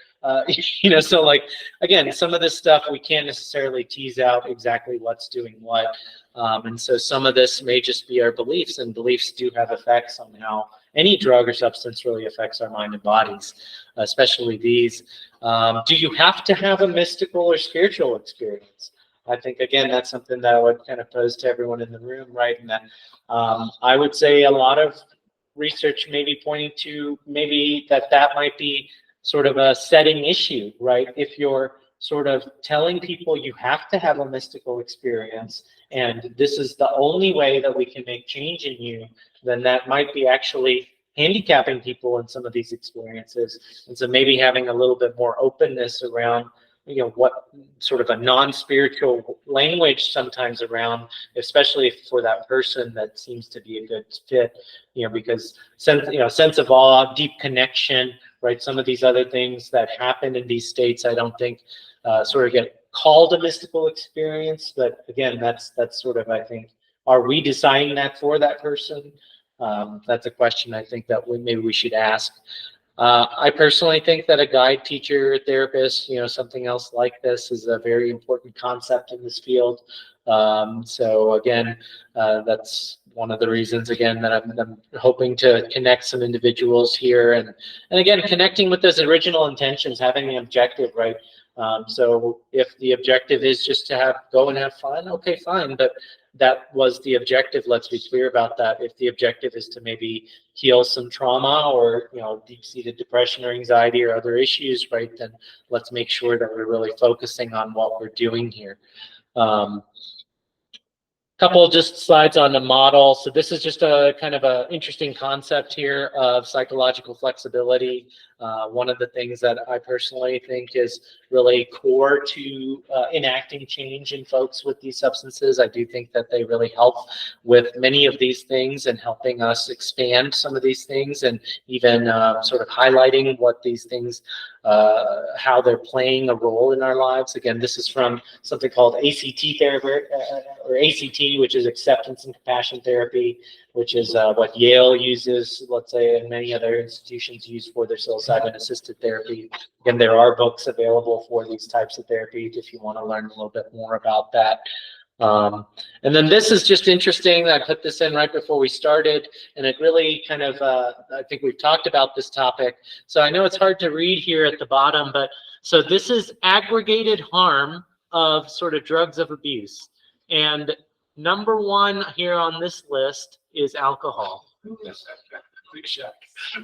Speaker 1: So like, again, some of this stuff we can't necessarily tease out exactly what's doing what. And so some of this may just be our beliefs, and beliefs do have effects on how any drug or substance really affects our mind and bodies, especially these. Do you have to have a mystical or spiritual experience? I think, again, that's something that I would kind of pose to everyone in the room, right? And that I would say a lot of research may be pointing to maybe that might be sort of a setting issue, right? If you're sort of telling people you have to have a mystical experience and this is the only way that we can make change in you, then that might be actually handicapping people in some of these experiences. And so maybe having a little bit more openness around what sort of a non-spiritual language sometimes around, especially for that person that seems to be a good fit, because sense of awe, deep connection, right? Some of these other things that happen in these states, I don't think sort of get called a mystical experience, but again, that's sort of, I think, are we deciding that for that person? That's a question I think that maybe we should ask. I personally think that a guide, teacher, therapist, something else like this is a very important concept in this field. So again, that's one of the reasons, again, that I'm hoping to connect some individuals here, and again, connecting with those original intentions, having an objective, right? So if the objective is just to go and have fun, okay, fine, but that was the objective. Let's be clear about that. If the objective is to maybe heal some trauma or deep-seated depression or anxiety or other issues, right, then let's make sure that we're really focusing on what we're doing here. Couple just slides on the model. So this is just a kind of an interesting concept here of psychological flexibility. One of the things that I personally think is really core to enacting change in folks with these substances. I do think that they really help with many of these things and helping us expand some of these things, and even sort of highlighting what these things, how they're playing a role in our lives. Again, this is from something called ACT therapy, or ACT, which is acceptance and compassion therapy, which is what Yale uses, let's say, and many other institutions use for their psilocybin-assisted therapy. Again, there are books available for these types of therapies if you want to learn a little bit more about that. And then this is just interesting. I put this in right before we started, and it really kind of, I think we've talked about this topic. So I know it's hard to read here at the bottom, but so this is aggregated harm of sort of drugs of abuse. And number one here on this list is alcohol.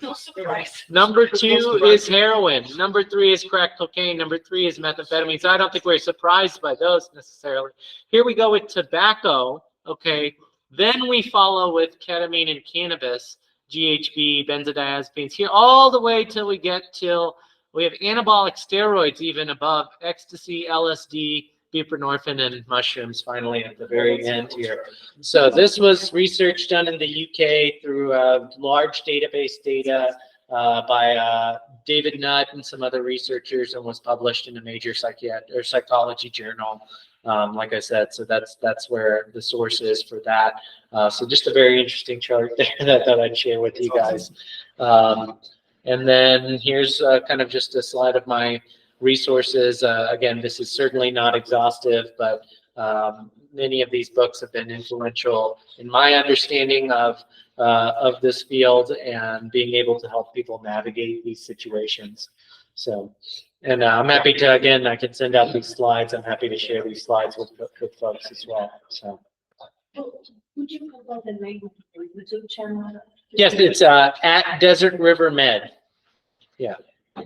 Speaker 4: No surprise.
Speaker 1: Number two is heroin. Number three is crack cocaine. Number three is methamphetamine. So I don't think we're surprised by those necessarily. Here we go with tobacco. Okay. Then we follow with ketamine and cannabis, GHB, benzodiazepines, here all the way till we get till we have anabolic steroids even above, ecstasy, LSD, buprenorphine, and mushrooms finally at the very end here. So this was research done in the UK through large database data by David Nutt and some other researchers, and was published in a major psychology journal. Like I said, so that's where the source is for that. So just a very interesting chart there that I thought I'd share with you guys. And then here's kind of just a slide of my resources. Again, this is certainly not exhaustive, but many of these books have been influential in my understanding of this field and being able to help people navigate these situations. So, and I'm happy to, again, I can send out these slides. I'm happy to share these slides with folks as well. So,
Speaker 4: Would you provide the name of your YouTube channel?
Speaker 1: yes, it's at Desert River Med. Yeah.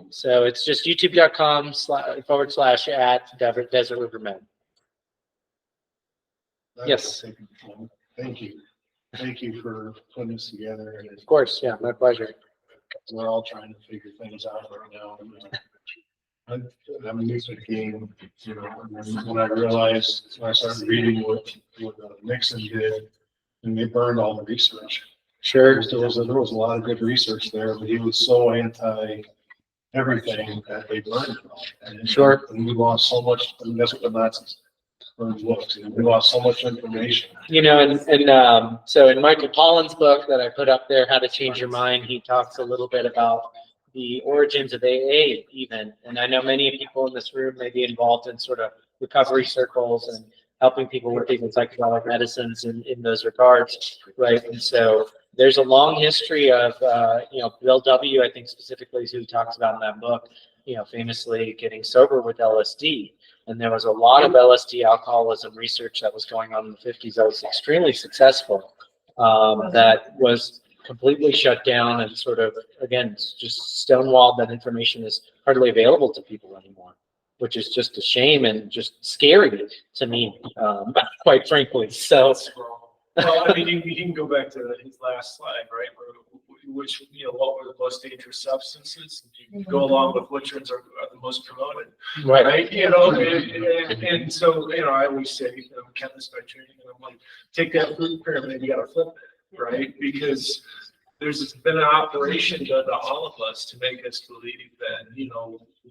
Speaker 1: So it's just youtube.com// Desert River Men. Yes.
Speaker 6: Thank you. Thank you for putting this together. And
Speaker 1: Of course, yeah, my pleasure.
Speaker 6: we're all trying to figure things out right now. I'm new to the game, you know, and when I realized, when I started reading what Nixon did, and they burned all the research.
Speaker 1: Sure.
Speaker 6: There was a lot of good research there, but he was so anti everything that they burned it all. And,
Speaker 1: Sure.
Speaker 6: And we lost so much, I mean, that's what the Nazis burned books, and we lost so much information.
Speaker 1: You know, so in Michael Pollan's book that I put up there, How to Change Your Mind, he talks a little bit about the origins of AA even. And I know many people in this room may be involved in sort of recovery circles and helping people with even psychedelic medicines in those regards, right? And so there's a long history of, Bill W., I think specifically is who he talks about in that book, famously getting sober with LSD. And there was a lot of LSD alcoholism research that was going on in the 50s that was extremely successful, that was completely shut down and sort of, again, just stonewalled. That information is hardly available to people anymore, which is just a shame and just scary to me, quite frankly. So,
Speaker 2: well, I mean, you can go back to his last slide, right? Which, what were the most dangerous substances? You can go along with which ones are the most promoted, right? And so, I always say, chemist by training, and I'm like, take that food pyramid, you got to flip it, right? Because there's been an operation done to all of us to make us believe that,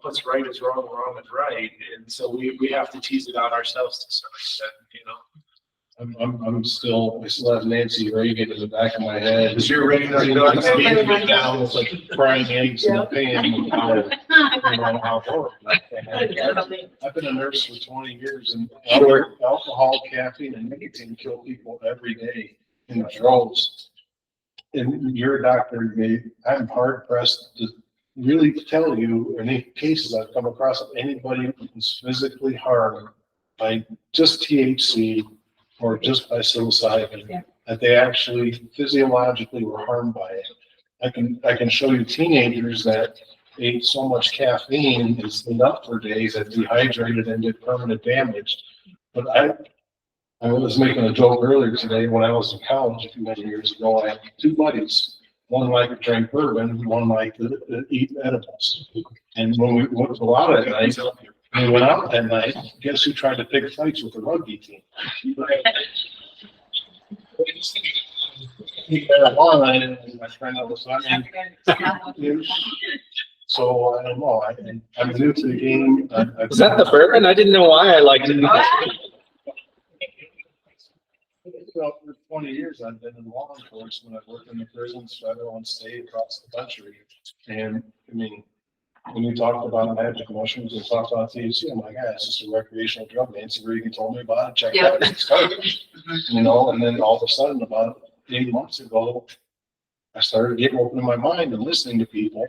Speaker 2: what's right is wrong, wrong is right. And so we have to tease it out ourselves to some extent,
Speaker 6: I still have Nancy Reagan in the back of my head.
Speaker 2: Because you're ready to go.
Speaker 6: Down, it's like frying eggs in the pan. How horrible. I've been a nurse for 20 years, and alcohol, caffeine, and nicotine kill people every day in droves. And you're a doctor, I'm hard pressed to really tell you any cases I've come across of anybody who's physically harmed by just THC or just by psilocybin, that they actually physiologically were harmed by it. I can show you teenagers that ate so much caffeine and stayed up for days that dehydrated and did permanent damage. But I was making a joke earlier today when I was in college a few many years ago. I had two buddies. One liked to drink bourbon, one liked to eat edibles. And when we went to a lot of that night, we went out that night, guess who tried to pick fights with the rugby team? My friend that was so I don't know. I'm new to the game.
Speaker 1: Is that the bourbon? I didn't know why I liked it.
Speaker 6: Well, for 20 years, I've been in law enforcement. I've worked in the prisons, federal and state, across the country. And I mean, when you talked about magic mushrooms and talked about THC, I'm like, it's just a recreational drug. Nancy Reagan told me about it. Check it out. It's garbage. And then all of a sudden, about 8 months ago, I started getting open in my mind and listening to people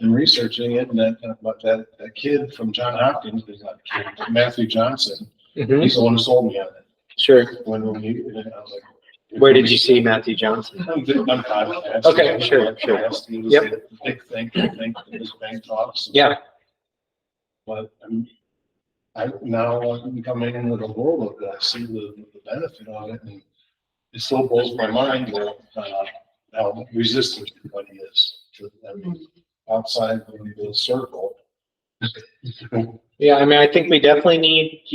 Speaker 6: and researching it. And that kid from Johns Hopkins, Matthew Johnson, he's the one who sold me on it.
Speaker 1: Sure.
Speaker 6: When I was like,
Speaker 1: where did you see Matthew Johnson?
Speaker 6: I'm podcast.
Speaker 1: Okay, sure.
Speaker 6: Yep. Big thing, his bank talks.
Speaker 1: Yeah.
Speaker 6: But I'm coming into the world of it. I see the benefit of it, and it still blows my mind how resistant everybody is to outside the circle.
Speaker 1: Yeah, I mean, I think we definitely need,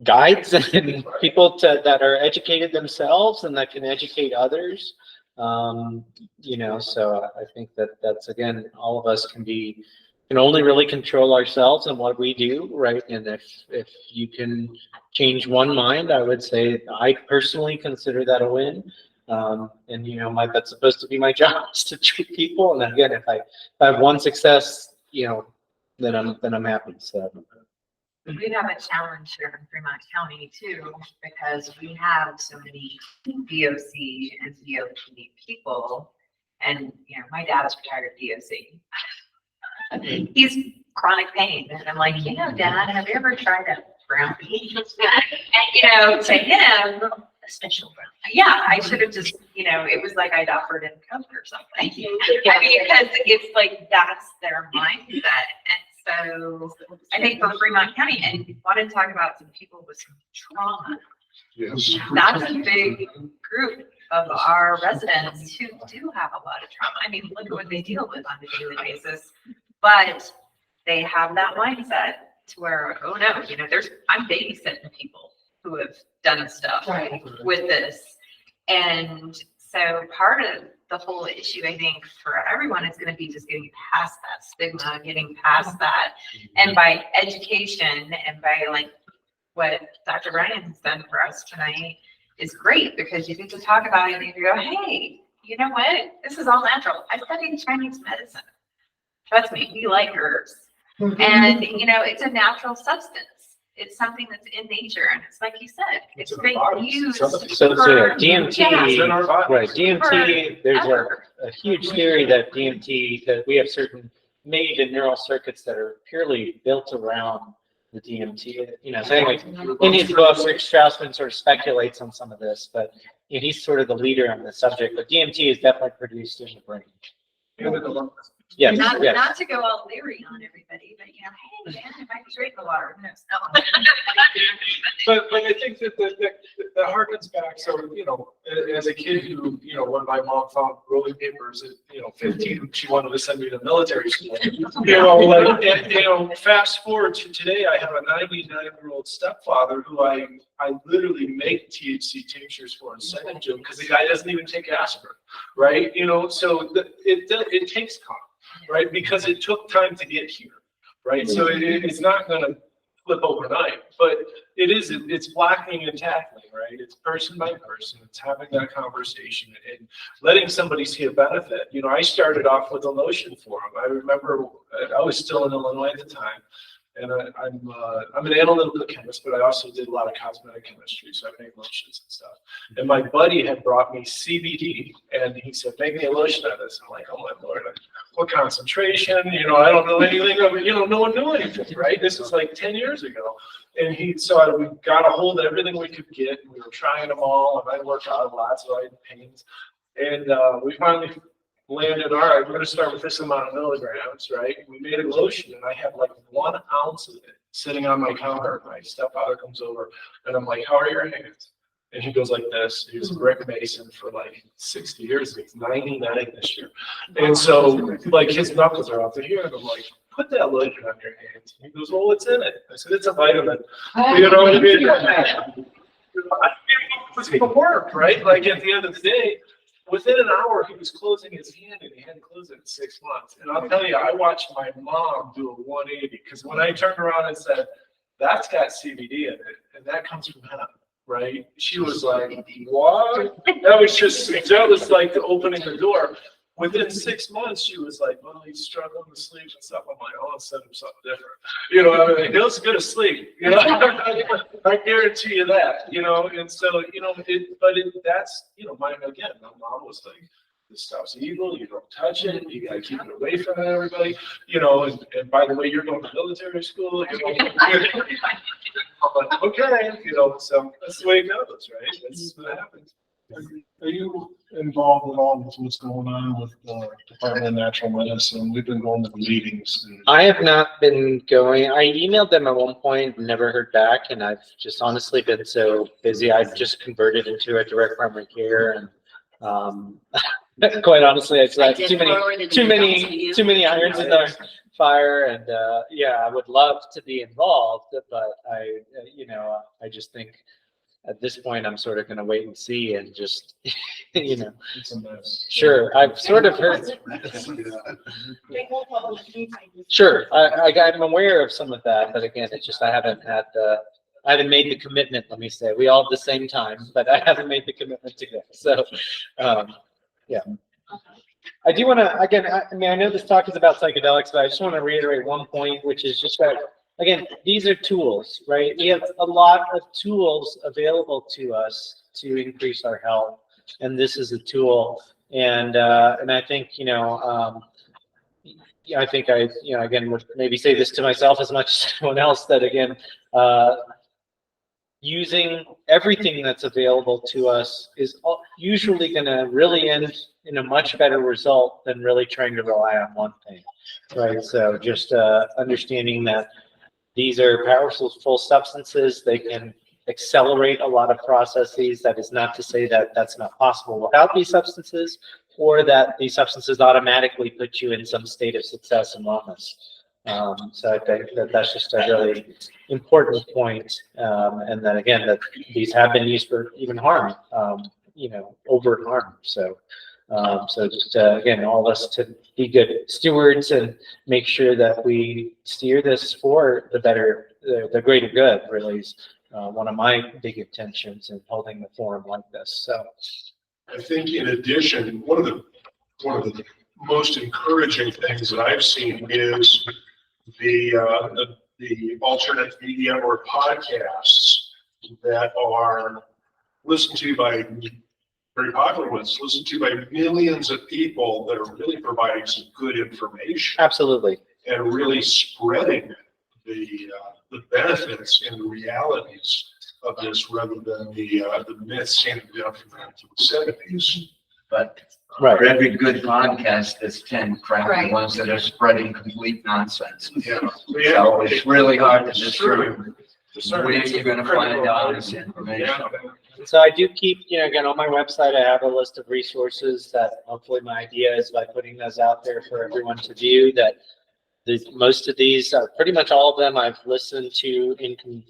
Speaker 1: guides and people that are educated themselves and that can educate others. So I think that's, again, all of us can only really control ourselves and what we do, right? And if you can change one mind, I would say I personally consider that a win. That's supposed to be my job, is to treat people. And again, if I have one success, then I'm happy. So.
Speaker 7: We have a challenge here in Fremont County too, because we have so many DOC and DOT people. And, my dad's retired DOC. He's chronic pain. And I'm like, Dad, have you ever tried a brownie? And, to him,
Speaker 4: special brown.
Speaker 7: Yeah, I should have just, it was like I'd offered in Coke or something. I mean, because it's like, that's their mindset. And so I think for Fremont County, and you want to talk about some people with some trauma,
Speaker 5: Yes.
Speaker 7: that's a big group of our residents who do have a lot of trauma. I mean, look at what they deal with on a daily basis. But they have that mindset to where, oh no, I'm babysitting people who have done stuff
Speaker 4: Right.
Speaker 7: with this. And so part of the whole issue, I think, for everyone is going to be just getting past that stigma, getting past that. And by education and by like what Dr. Ryan has done for us tonight is great, because you get to talk about it and you go, hey, you know what? This is all natural. I studied Chinese medicine. Trust me, we like herbs. And, it's a natural substance. It's something that's in nature. And it's like you said, it's
Speaker 2: in our
Speaker 7: been
Speaker 2: bodies.
Speaker 7: used
Speaker 2: So
Speaker 7: for
Speaker 1: DMT,
Speaker 2: It's in our bodies.
Speaker 1: right, DMT, there's
Speaker 7: forever.
Speaker 1: a huge theory that DMT, that we have certain made and neural circuits that are purely built around the DMT. So anyway, in his book, Rick Strassman sort of speculates on some of this, but he's sort of the leader on the subject. But DMT is definitely produced in the brain. Yes,
Speaker 7: Not,
Speaker 1: yes.
Speaker 7: not to go all leery on everybody, but hey man, if I could drink the water, who knows? No.
Speaker 2: But I think that that harkens back. So, as a kid who, when my mom found rolling papers at, 15, she wanted to send me to military school. Fast forward to today, I have a 99-year-old stepfather who I literally make THC tinctures for and send it to him because the guy doesn't even take aspirin, right? So it takes time, right? Because it took time to get here, right? So it's not going to flip overnight, but it's blocking and tackling, right? It's person by person. It's having that conversation and letting somebody see a benefit. I started off with a lotion for him. I remember I was still in Illinois at the time, and I'm an analytical chemist, but I also did a lot of cosmetic chemistry, so I made lotions and stuff. And my buddy had brought me CBD, and he said, "Make me a lotion out of this." I'm like, "Oh my Lord, what concentration? I don't know anything of it." No one knew anything, right? This was like 10 years ago. And we got a hold of everything we could get. And we were trying them all, and I worked out a lot, so I had pains. And we finally landed, all right, we're going to start with this amount of milligrams, right? We made a lotion, and I had like 1 ounce of it sitting on my counter. My stepfather comes over, and I'm like, "How are your hands?" And he goes like this. He was a brick mason for like 60 years. He's 99 this year. And so, like, his knuckles are out to here. And I'm like, "Put that lotion on your hands." And he goes, "Well, what's in it?" I said, "It's a vitamin." You know what I mean? I didn't know if it was going to work, right? Like, at the end of the day, within an hour, he was closing his hand, and he hadn't closed it in 6 months. And I'll tell you, I watched my mom do a 180, because when I turned around and said, "That's got CBD in it, and that comes from hemp," right? She was like, "What?" That was like the opening the door. Within 6 months, she was like, "Well, he's struggling to sleep and stuff." I'm like, "Oh, I'll send him something different." He was good to sleep, I guarantee you that, and so, that's, my mom was like, "This stuff's evil, you don't touch it, you gotta keep it away from everybody, and by the way, you're going to military school, I'm like, "Okay," so that's the way it goes, right? That's what happens.
Speaker 6: Are you involved at all with what's going on with the Department of Natural Medicine? We've been going to the meetings.
Speaker 1: I have not been going. I emailed them at one point, never heard back, and I've just honestly been so busy. I've just converted into a direct primary care, and quite honestly, it's like too many irons in the fire. And I would love to be involved, but I just think at this point I'm sort of going to wait and see and just,
Speaker 6: It's a mess.
Speaker 1: Sure. I've sort of heard. Sure, I'm aware of some of that, but again, it's just I haven't made the commitment. Let me say, we all at the same time, but I haven't made the commitment to go. So, yeah. I do want to again. I know this talk is about psychedelics, but I just want to reiterate one point, which is just that again, these are tools, right? We have a lot of tools available to us to increase our health, and this is a tool. And I think I think I again would maybe say this to myself as much as anyone else, that again using everything that's available to us is usually going to really end in a much better result than really trying to rely on one thing, right? So just understanding that these are powerful substances. They can accelerate a lot of processes. That is not to say that that's not possible without these substances, or that these substances automatically put you in some state of success and wellness. So I think that that's just a really important point. And then again, that these have been used for even harm, overt harm. So just again, all of us to be good stewards and make sure that we steer this for the greater good. Really is one of my big intentions in holding the forum like this. So
Speaker 6: I think in addition, one of the most encouraging things that I've seen is the alternate media or podcasts that are listened to by very popular ones, listened to by millions of people that are really providing some good information
Speaker 1: absolutely.
Speaker 6: and really spreading the benefits and the realities of this rather than the myths handed down from the 1970s.
Speaker 8: But
Speaker 1: Right.
Speaker 8: for every good podcast, there's 10 crappy
Speaker 7: Right.
Speaker 8: ones that are spreading complete nonsense.
Speaker 6: Yeah.
Speaker 8: So it's really hard to discern
Speaker 6: Discern.
Speaker 8: where you're gonna find out this information.
Speaker 6: Yeah.
Speaker 1: So I do keep, again, on my website, I have a list of resources that hopefully my idea is by putting those out there for everyone to view, that most of these, pretty much all of them I've listened to in,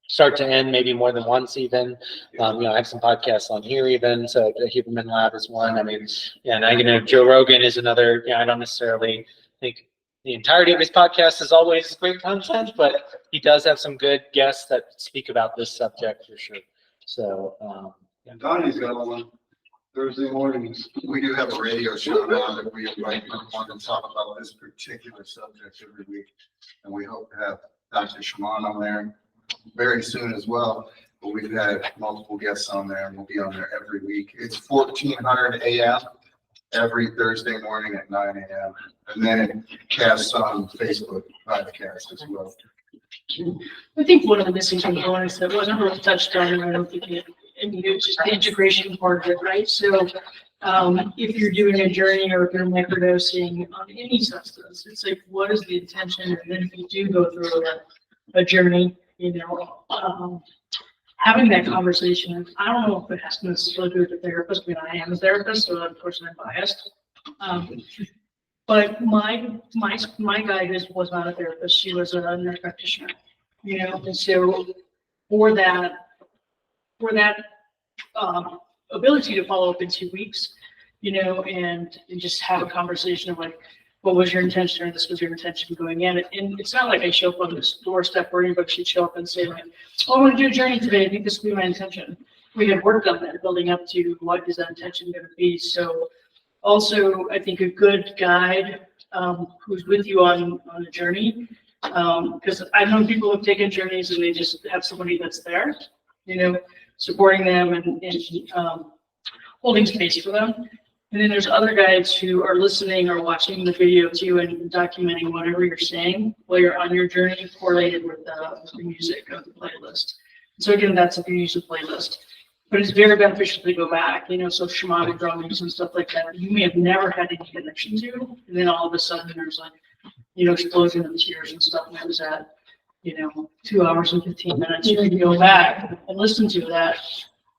Speaker 1: start to end, maybe more than once even. I have some podcasts on here even, so the Huberman Lab is one. I mean, and Joe Rogan is another. I don't necessarily think the entirety of his podcast is always great content, but he does have some good guests that speak about this subject for sure. So,
Speaker 5: Donnie's got one Thursday mornings. We do have a radio show now that we invite people on to talk about this particular subject every week. And we hope to have Dr. Shaman on there very soon as well. But we've had multiple guests on there and we'll be on there every week. It's 1400 AM every Thursday morning at 9 AM. And then it casts on Facebook podcast as well.
Speaker 9: I think one of the missing components that wasn't really touched on, and I don't think it's just the integration part of it, right? So if you're doing a journey or if you're microdosing on any substance, it's like, what is the intention? And then if you do go through a journey, having that conversation, I don't know if it has to necessarily do with the therapist. I mean, I am a therapist, so of course I'm biased. But my guide was not a therapist. She was a nurse practitioner, and so for that ability to follow up in 2 weeks, and just have a conversation of like, what was your intention, or this was your intention going in. And it's not like I show up on this doorstep or anybody should show up and say like, oh, I want to do a journey today. I think this will be my intention. We had worked on that, building up to what is that intention going to be. So also, I think a good guide who's with you on the journey, because I've known people who've taken journeys and they just have somebody that's there, supporting them and holding space for them. And then there's other guides who are listening or watching the video too and documenting whatever you're saying while you're on your journey, correlated with the music of the playlist. So again, that's if you use a playlist. But it's very beneficial to go back, so shamanic drummings and stuff like that you may have never had any connection to, and then all of a sudden there's like, explosion of tears and stuff, and it was at, 2 hours and 15 minutes. You can go back and listen to that,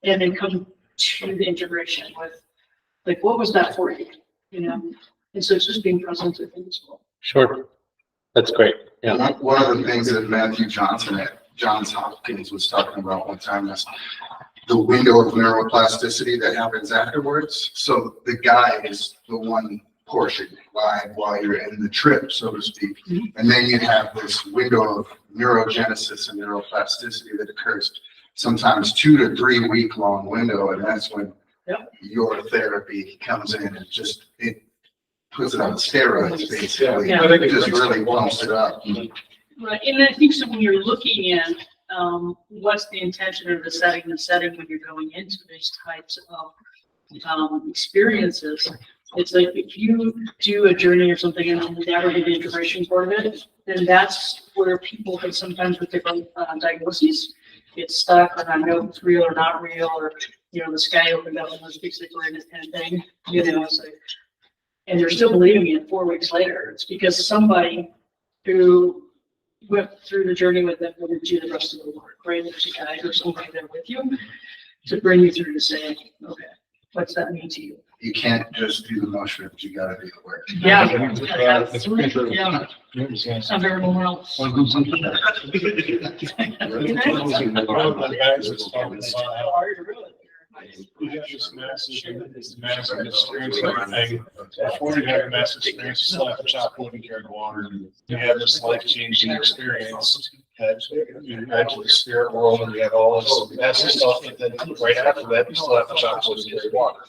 Speaker 9: and then come to the integration with, like, what was that for you, And so it's just being present, I think, as well.
Speaker 1: sure, that's great. Yeah.
Speaker 5: One of the things that Matthew Johnson at Johns Hopkins was talking about one time is the window of neuroplasticity that happens afterwards. So the guide is the one portion while you're in the trip, so to speak. And then you have this window of neurogenesis and neuroplasticity that occurs sometimes 2 to 3 week long window. And that's when your therapy comes in and it puts it on steroids, basically.
Speaker 9: Yeah.
Speaker 5: It just really pumps it up.
Speaker 9: Right, and I think so when you're looking at what's the intention of the setting when you're going into these types of experiences, it's like if you do a journey or something and never do the integration part of it, then that's where people can sometimes with different diagnoses get stuck, or not know if it's real or not real, or, the sky opened up and was basically this kind of thing, it's like, and they're still believing me 4 weeks later. It's because somebody who went through the journey with them will do the rest of the work, right? There's a guide or somebody there with you to bring you through to say, okay, what's that mean to you?
Speaker 5: You can't just do the mushrooms, you gotta do the work.
Speaker 9: Yeah.
Speaker 6: It's
Speaker 9: Yeah. Sounds very normal.
Speaker 6: One of the guys that's talking about how you got this massive experience, everything. Before you have a massive experience, you still have to chop wood and carry water. You have this life-changing experience. You add to the spirit world, and you have all this massive stuff, and then right after that, you still have to chop wood and carry water.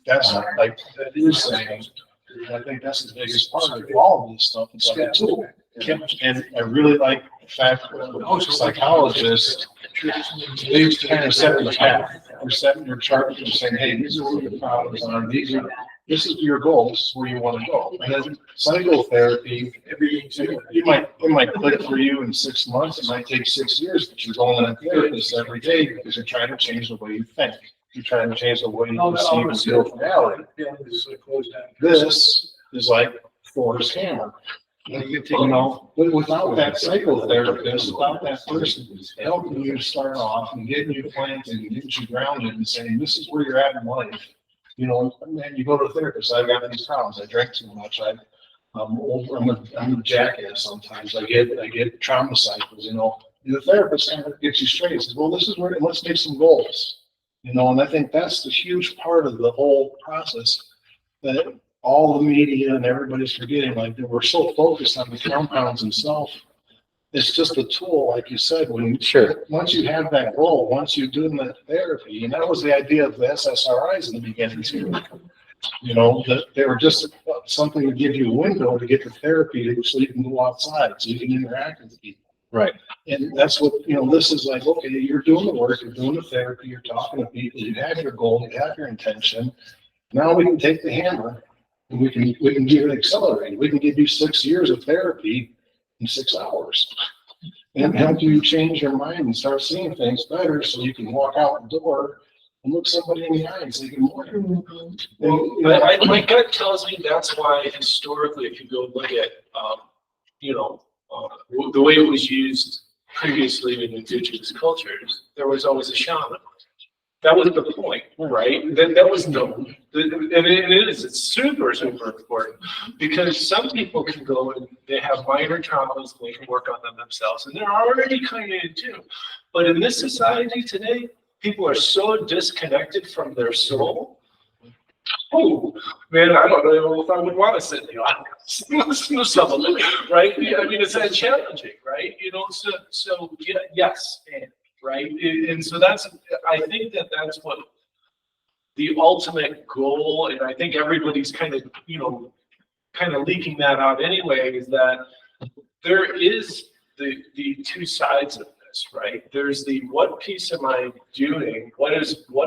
Speaker 6: That's like that you're saying. I think that's the biggest part of all of this stuff. It's like a tool. And I really like the fact that most psychologists, they kind of set the path. They're setting your chart and saying, hey, these are what your problems are. This is your goal. This is where you want to go. And then psychotherapy, it might click for you in 6 months. It might take 6 years, but you're going to a therapist every day because you're trying to change the way you think. You're trying to change the way you perceive and feel reality. This is like Thor's hammer. Without that psychotherapist, without that person helping you start off and getting you planted and getting you grounded and saying, this is where you're at in life. Man, you go to a therapist, I've got these problems. I drink too much. I'm a jackass sometimes. I get trauma cycles, The therapist kind of gets you straight. Says, well, this is where, let's make some goals. And I think that's the huge part of the whole process that all the media and everybody's forgetting. Like, we're so focused on the compounds themselves. It's just a tool, like you said, once you have that goal, once you're doing that therapy, and that was the idea of the SSRIs in the beginning too. That they were just something to give you a window to get the therapy so you can go outside, so you can interact with people.
Speaker 1: Right.
Speaker 6: And that's what, this is like, okay, you're doing the work, you're doing the therapy, you're talking to people, you have your goal, you have your intention. Now we can take the hammer and we can give it accelerated. We can give you 6 years of therapy in 6 hours and help you change your mind and start seeing things better so you can walk out the door and look somebody in the eye and say good morning.
Speaker 2: My gut tells me that's why historically, if you go look at, the way it was used previously in indigenous cultures, there was always a shaman. That was the point, right? That was known. And it's super, super important because some people can go and they have minor traumas and they can work on them themselves and they're already kind of in tune. But in this society today, people are so disconnected from their soul. Oh, man, I don't know if I would want to sit in the audience. Listen to some of it, right? I mean, it's challenging, right? So yeah, yes, right? And so I think that's what the ultimate goal, and I think everybody's kind of leaking that out anyway, is that there is the two sides of this, right? There's the what piece am I doing? What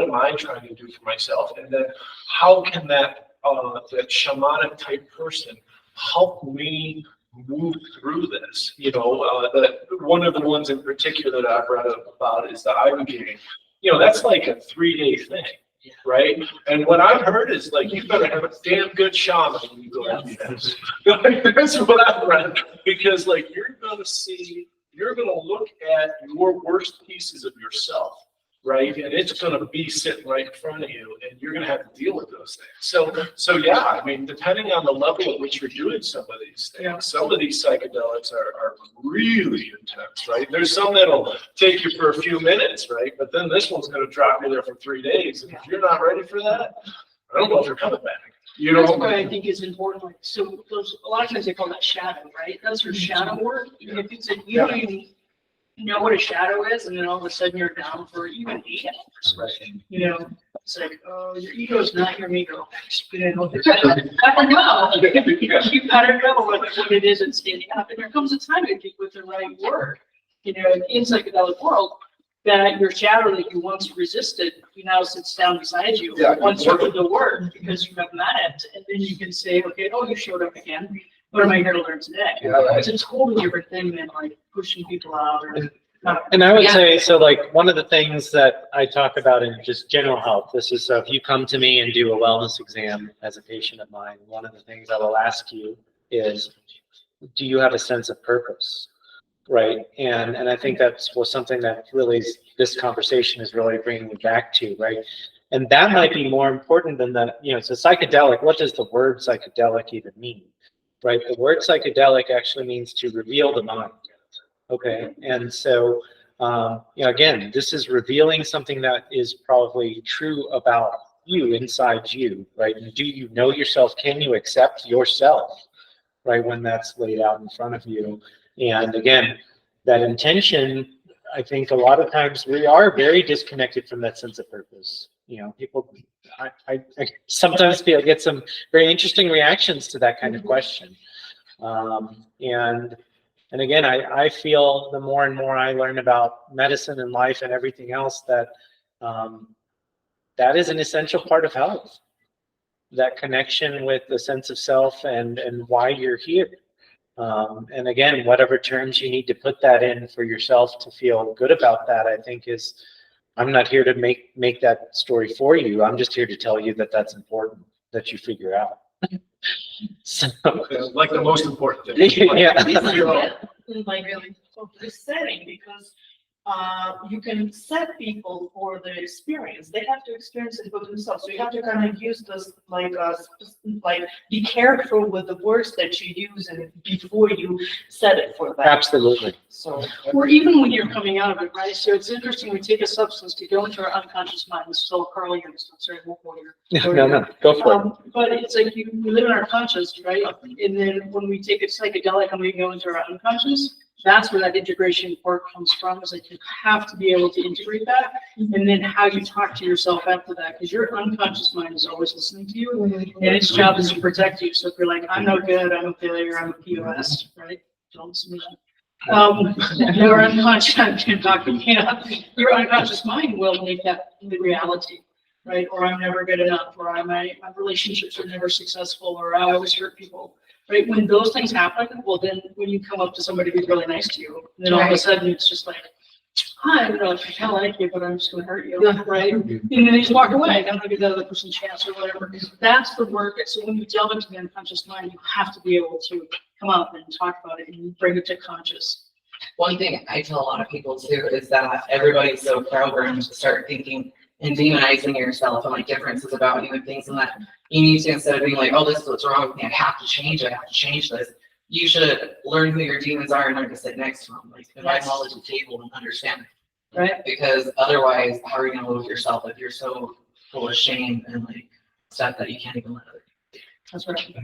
Speaker 2: am I trying to do for myself? And then how can that shamanic type person help me move through this? One of the ones in particular that I've read about is the ibogaine. That's like a 3-day thing, right? And what I've heard is like you better have a damn good shaman when you go to this. That's what I've read, because like you're gonna look at your worst pieces of yourself, right? And it's gonna be sitting right in front of you, and you're gonna have to deal with those things. So yeah, I mean, depending on the level at which you're doing some of these things, some of these psychedelics are really intense, right? There's some that'll take you for a few minutes, right? But then this one's gonna drop you there for 3 days, and if you're not ready for that, I don't know if you're coming back.
Speaker 9: That's what I think is important. Like, so a lot of times they call that shadow, right? That's your shadow work. If it's like you don't even know what a shadow is, and then all of a sudden you're down for even 8 hours, right? It's like, oh, your ego is not your ego. You better know. You better know what it is that's standing up. And there comes a time, I think, with the right work, in psychedelic world, that your shadow that you once resisted, now sits down beside you.
Speaker 5: Yeah,
Speaker 9: once you did the work, because you have met it, and then you can say, okay, oh, you showed up again. What am I here to learn today?
Speaker 5: Yeah, right.
Speaker 9: It's a totally different thing than like pushing people out or
Speaker 1: And I would
Speaker 7: Yeah.
Speaker 1: say, so like, one of the things that I talk about in just general health, this is, so if you come to me and do a wellness exam as a patient of mine, one of the things I will ask you is, do you have a sense of purpose? Right? And I think that's was something that really this conversation is really bringing me back to, right? And that might be more important than the, so psychedelic, what does the word psychedelic even mean? Right? The word psychedelic actually means to reveal the mind. Okay, and so again, this is revealing something that is probably true about you, inside you, right? And do you know yourself? Can you accept yourself, right, when that's laid out in front of you? And again, that intention, I think a lot of times we are very disconnected from that sense of purpose. People, I sometimes get some very interesting reactions to that kind of question. And again, I feel the more and more I learn about medicine and life and everything else that that is an essential part of health. That connection with the sense of self and why you're here. And again, whatever terms you need to put that in for yourself to feel good about that, I think I'm not here to make that story for you. I'm just here to tell you that that's important, that you figure out. So,
Speaker 2: Like the most important thing.
Speaker 1: yeah.
Speaker 4: Like really of the setting, because you can set people for the experience. They have to experience it for themselves. So you have to kind of use this like be careful with the words that you use and before you set it for them.
Speaker 1: Absolutely.
Speaker 4: So
Speaker 9: Or even when you're coming out of it, right? So it's interesting, we take a substance to go into our unconscious mind. It's still Carl Jung, so sorry, won't go here.
Speaker 1: No, go for it.
Speaker 9: But it's like we live in our conscious, right? And then when we take a psychedelic and we go into our unconscious, that's where that integration work comes from, is like you have to be able to integrate that. And then how you talk to yourself after that, because your unconscious mind is always listening to you, and its job is to protect you. So if you're like, I'm no good, I'm a failure, I'm a POS, right? Don't listen to that. Your unconscious, I'm talking, your unconscious mind will make that the reality, right? Or I'm never good enough, or my relationships are never successful, or I always hurt people. Right, when those things happen, well, then when you come up to somebody who's really nice to you, then all of a sudden it's just like, hi, I kind of like you, but I'm just going to hurt you, right? And then they just walk away. I don't give that other person a chance or whatever. That's the work. So when you delve into the unconscious mind, you have to be able to come up and talk about it and bring it to conscious.
Speaker 7: One thing I tell a lot of people too is that everybody's so programmed to start thinking and demonizing yourself and like differences about you and things, and that you need to, instead of being like, oh, this is what's wrong with me, I have to change this. You should learn who your demons are and learn to sit next to them, like invite knowledge to the table and understand it. Right? Because otherwise, how are you going to live with yourself if you're so full of shame and like stuff that you can't even let other people?
Speaker 9: That's right.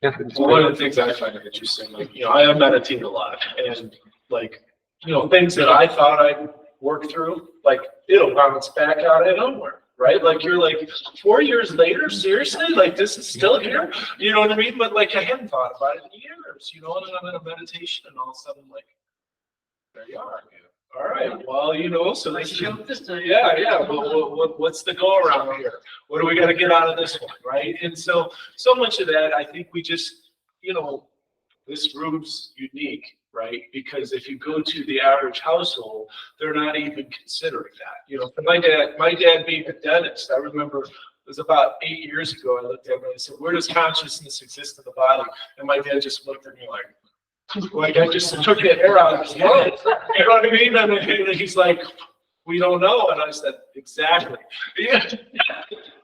Speaker 1: Yeah.
Speaker 2: Well, one of the things I find interesting, like, I meditate a lot, and like, things that I thought I'd work through, like, it'll bounce back out of nowhere, right? Like, you're like, 4 years later, seriously? Like, this is still here? You know what I mean? But like, I hadn't thought about it in years, and then I'm in a meditation, and all of a sudden, like, there you are. All right, well, so this is, what's the go around here? What do we got to get out of this one, right? And so much of that, I think we just, this group's unique, right? Because if you go to the average household, they're not even considering that. For my dad being a dentist, I remember it was about 8 years ago, I looked at him and I said, where does consciousness exist in the body? And my dad just looked at me like I just took the air out of his mouth. You know what I mean? And he's like, we don't know. And I said, exactly. Yeah.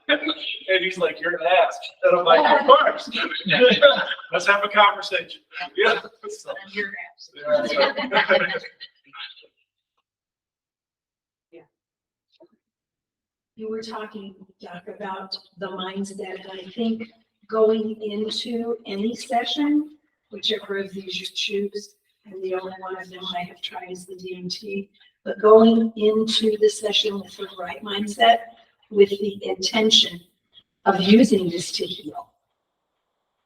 Speaker 2: And he's like, you're an ass. And I'm like, of course. Let's have a conversation. Yeah. So,
Speaker 4: you're absolutely.
Speaker 10: You were talking, Doc, about the mindset, and I think going into any session, whichever of these you choose, and the only one of them I have tried is the DMT, but going into the session with the right mindset, with the intention of using this to heal.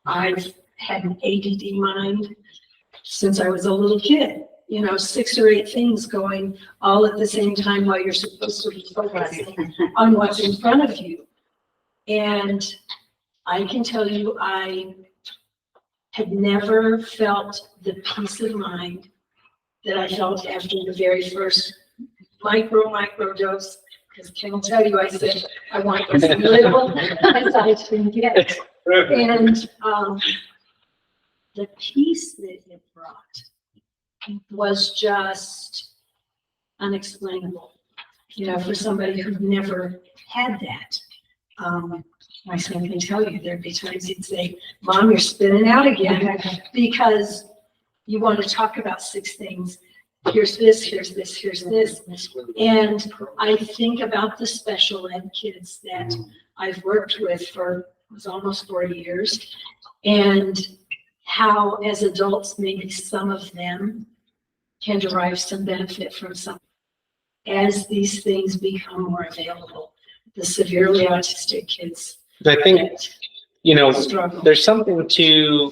Speaker 10: I've had an ADD mind since I was a little kid, 6 or 8 things going all at the same time while you're supposed to be focusing on what's in front of you. And I can tell you, I had never felt the peace of mind that I felt after the very first micro dose. Because Ken will tell you, I said, I want as little as I can get. And the peace that it brought was just unexplainable. You know, for somebody who never had that. My son can tell you, there'd be times he'd say, Mom, you're spinning out again, because you want to talk about 6 things. Here's this, here's this, here's this. And I think about the special ed kids that I've worked with for almost 40 years, and how as adults, maybe some of them can derive some benefit from some as these things become more available. The severely autistic kids.
Speaker 1: I think, you know,
Speaker 10: struggle.
Speaker 1: there's something to,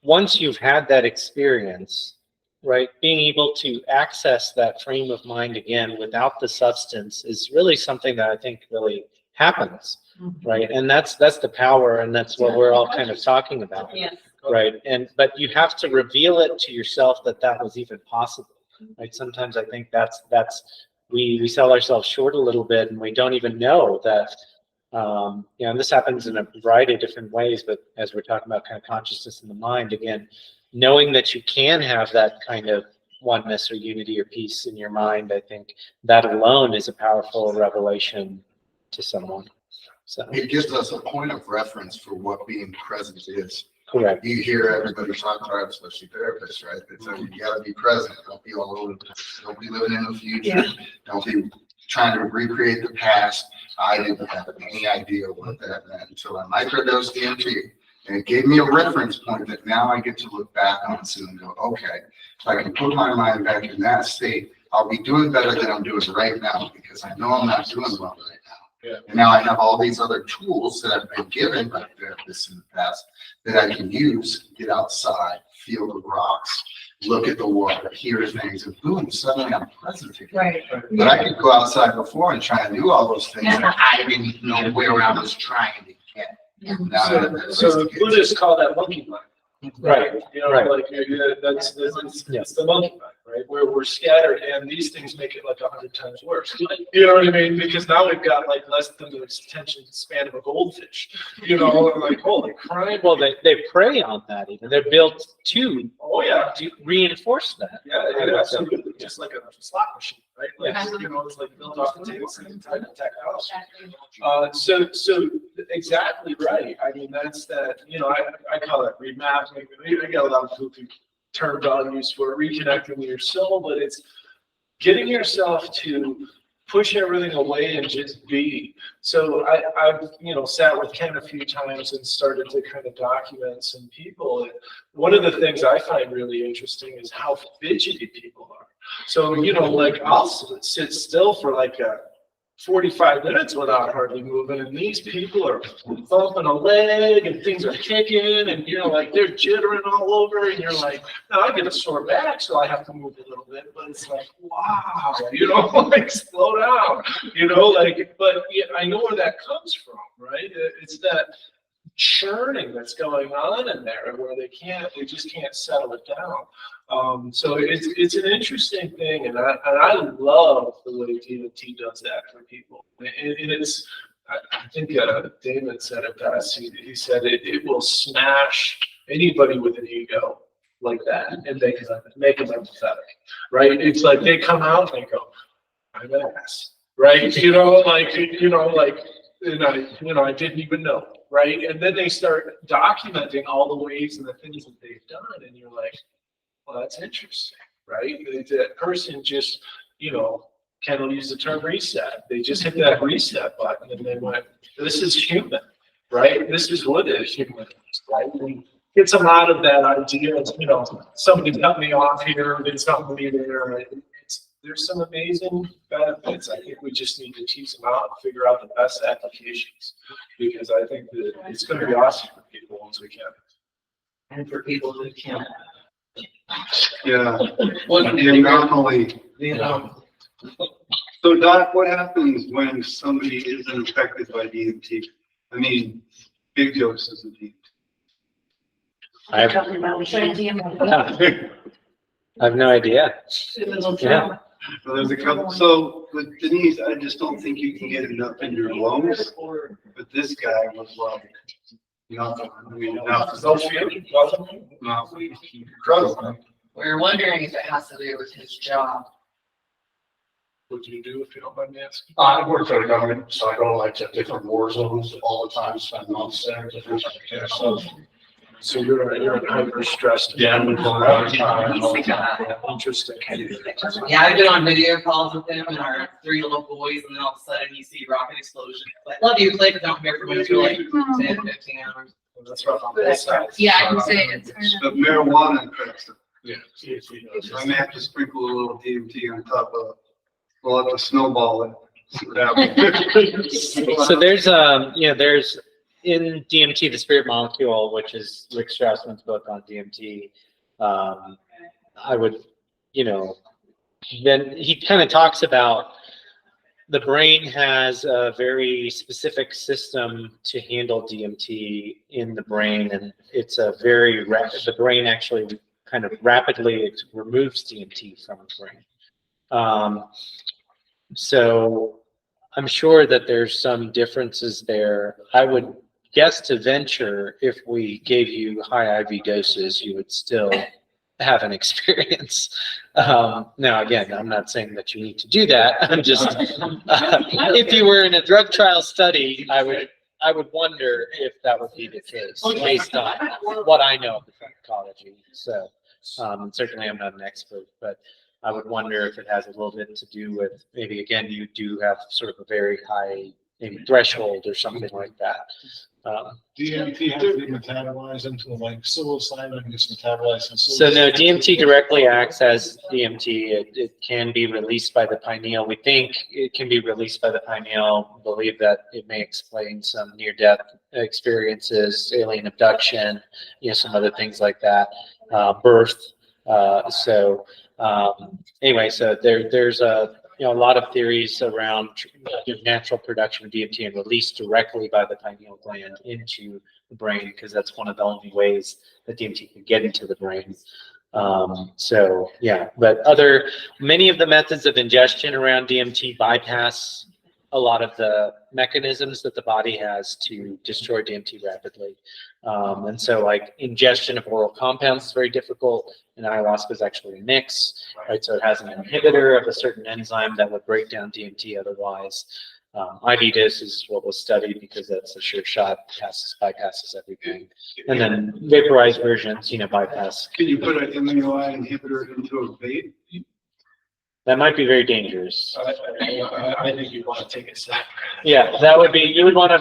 Speaker 1: once you've had that experience, right, being able to access that frame of mind again without the substance is really something that I think really happens, right? And that's the power, and that's what we're all kind of talking about,
Speaker 4: Yeah.
Speaker 1: right? But you have to reveal it to yourself that was even possible, right? Sometimes I think that's we sell ourselves short a little bit, and we don't even know that. You know, and this happens in a variety of different ways, but as we're talking about kind of consciousness in the mind, again, knowing that you can have that kind of oneness or unity or peace in your mind, I think that alone is a powerful revelation to someone. So,
Speaker 5: It gives us a point of reference for what being present is.
Speaker 1: correct.
Speaker 5: You hear everybody talk about, especially therapists, right? They tell you, you gotta be present, don't be all over the place, don't be living in the future, don't be trying to recreate the past. I didn't have any idea what that meant until I microdosed DMT. And it gave me a reference point that now I get to look back on soon and go, okay, if I can put my mind back in that state, I'll be doing better than I'm doing right now, because I know I'm not doing well right now.
Speaker 2: Yeah.
Speaker 5: And now I have all these other tools that I've been given by therapists in the past that I can use, get outside, feel the rocks, look at the water, hear things, and boom, suddenly I'm present again.
Speaker 4: Right.
Speaker 5: But I could go outside before and try and do all those things that I didn't know where I was trying to get. Now I have that
Speaker 2: So the
Speaker 5: sophisticated-
Speaker 2: Buddhists call that monkey mind.
Speaker 1: Right.
Speaker 2: You know,
Speaker 1: Right.
Speaker 2: like, that's it's the monkey mind, right? Where we're scattered, and these things make it like 100 times worse. You know what I mean? Because now we've got like less than the attention span of a goldfish. You know, and like, holy crap.
Speaker 1: Well, they prey on that even. They're built to
Speaker 2: Oh, yeah.
Speaker 1: reinforce that.
Speaker 2: Yeah, absolutely. Just like a slot machine, right? Like, you know, it's like built off the table, same type of technology. So exactly right. I mean, that's that, you know, I call it remapping. I got a lot of goofy terms I'll use for reconnecting with your soul, but it's getting yourself to push everything away and just be. So I've, you know, sat with Ken a few times and started to kind of document some people. And one of the things I find really interesting is how fidgety people are. So, you know, like I'll sit still for like 45 minutes without hardly moving, and these people are thumping a leg and things are kicking, and you know, like they're jittering all over, and you're like, no, I get a sore back, so I have to move a little bit, but it's like, wow, you know, like slow down, you know, like, but yeah, I know where that comes from, right? It's that churning that's going on in there where they just can't settle it down. So it's an interesting thing, and I love the way DMT does that for people. And it's, I think David said it best. He said it will smash anybody with an ego like that and make them empathetic, right? It's like they come out and they go, I'm an ass, right? You know, like I didn't even know. Right. And then they start documenting all the ways and the things that they've done. And you're like, well, that's interesting. Right. That person just, you know, Ken will use the term reset. They just hit that reset button and they went, this is human. Right. This is what is human. Right. And gets them out of that idea of, you know, somebody cut me off here, did something to me there. Right? There's some amazing benefits. I think we just need to tease them out and figure out the best applications, because I think that it's going to be awesome for people once we can.
Speaker 8: And for people who can't.
Speaker 3: Yeah. Normally, so Doc, what happens when somebody isn't affected by DMT? I mean, big doses of DMT.
Speaker 1: I have,
Speaker 10: Talking about
Speaker 1: I have no idea. Yeah.
Speaker 11: Well, there's a couple, so with Denise, I just don't think you can get enough in your lungs, but this guy was like, nothing, I mean, nothing.
Speaker 2: No fear, nothing.
Speaker 11: No, incredible.
Speaker 8: We're wondering if it has to do with his job.
Speaker 2: What do you do if you don't mind me asking?
Speaker 6: I work for the government, so I go like to different war zones all the time, spend months there, different stuff.
Speaker 2: So you're hyper stressed.
Speaker 6: Yeah, I'm
Speaker 2: Interesting.
Speaker 8: Yeah, I've been on video calls with him and our 3 little boys, and then all of a sudden you see rocket explosion. Like, love you, Clay, but don't hear from him for like 10, 15 hours.
Speaker 2: That's rough on both sides.
Speaker 4: Yeah, I can say it's.
Speaker 11: But marijuana affects it.
Speaker 2: Yeah.
Speaker 11: I may have to sprinkle a little DMT on top of, we'll have to snowball it. See what happens.
Speaker 1: So there's, there's in DMT, the spirit molecule, which is Rick Strassman's book on DMT. I would, then he kind of talks about the brain has a very specific system to handle DMT in the brain, and it's a very rapid, the brain actually kind of rapidly removes DMT from the brain. So I'm sure that there's some differerences there. I would guess to venture if we gave you high IV doses, you would still have an experience. Now, again, I'm not saying that you need to do that. I'm just, if you were in a drug trial study, I would wonder if that would be the case based on what I know of the pharmacology. So certainly I'm not an expert, but I would wonder if it has a little bit to do with maybe, again, you do have sort of a very high maybe threshold or something like that.
Speaker 6: DMT has to be metabolized into like psilocybin, gets metabolized in
Speaker 1: So no, DMT directly acts as DMT. It can be released by the pineal. We think it can be released by the pineal. Believe that it may explain some near-death experiences, alien abduction, some other things like that, birth. Anyway, so there's a lot of theories around natural production of DMT and release directly by the pineal gland into the brain, because that's one of the only ways that DMT can get into the brain. But many of the methods of ingestion around DMT bypass a lot of the mechanisms that the body has to destroy DMT rapidly. And so like ingestion of oral compounds is very difficult, and ayahuasca is actually a mix, right? So it has an inhibitor of a certain enzyme that would break down DMT otherwise. IV dose is what was studied because that's a sure shot, bypasses everything. And then vaporized versions, bypass.
Speaker 11: Can you put an MAOI inhibitor into a vape?
Speaker 1: That might be very dangerous.
Speaker 2: I think you want to take it separate.
Speaker 1: Yeah, that would be, you would want to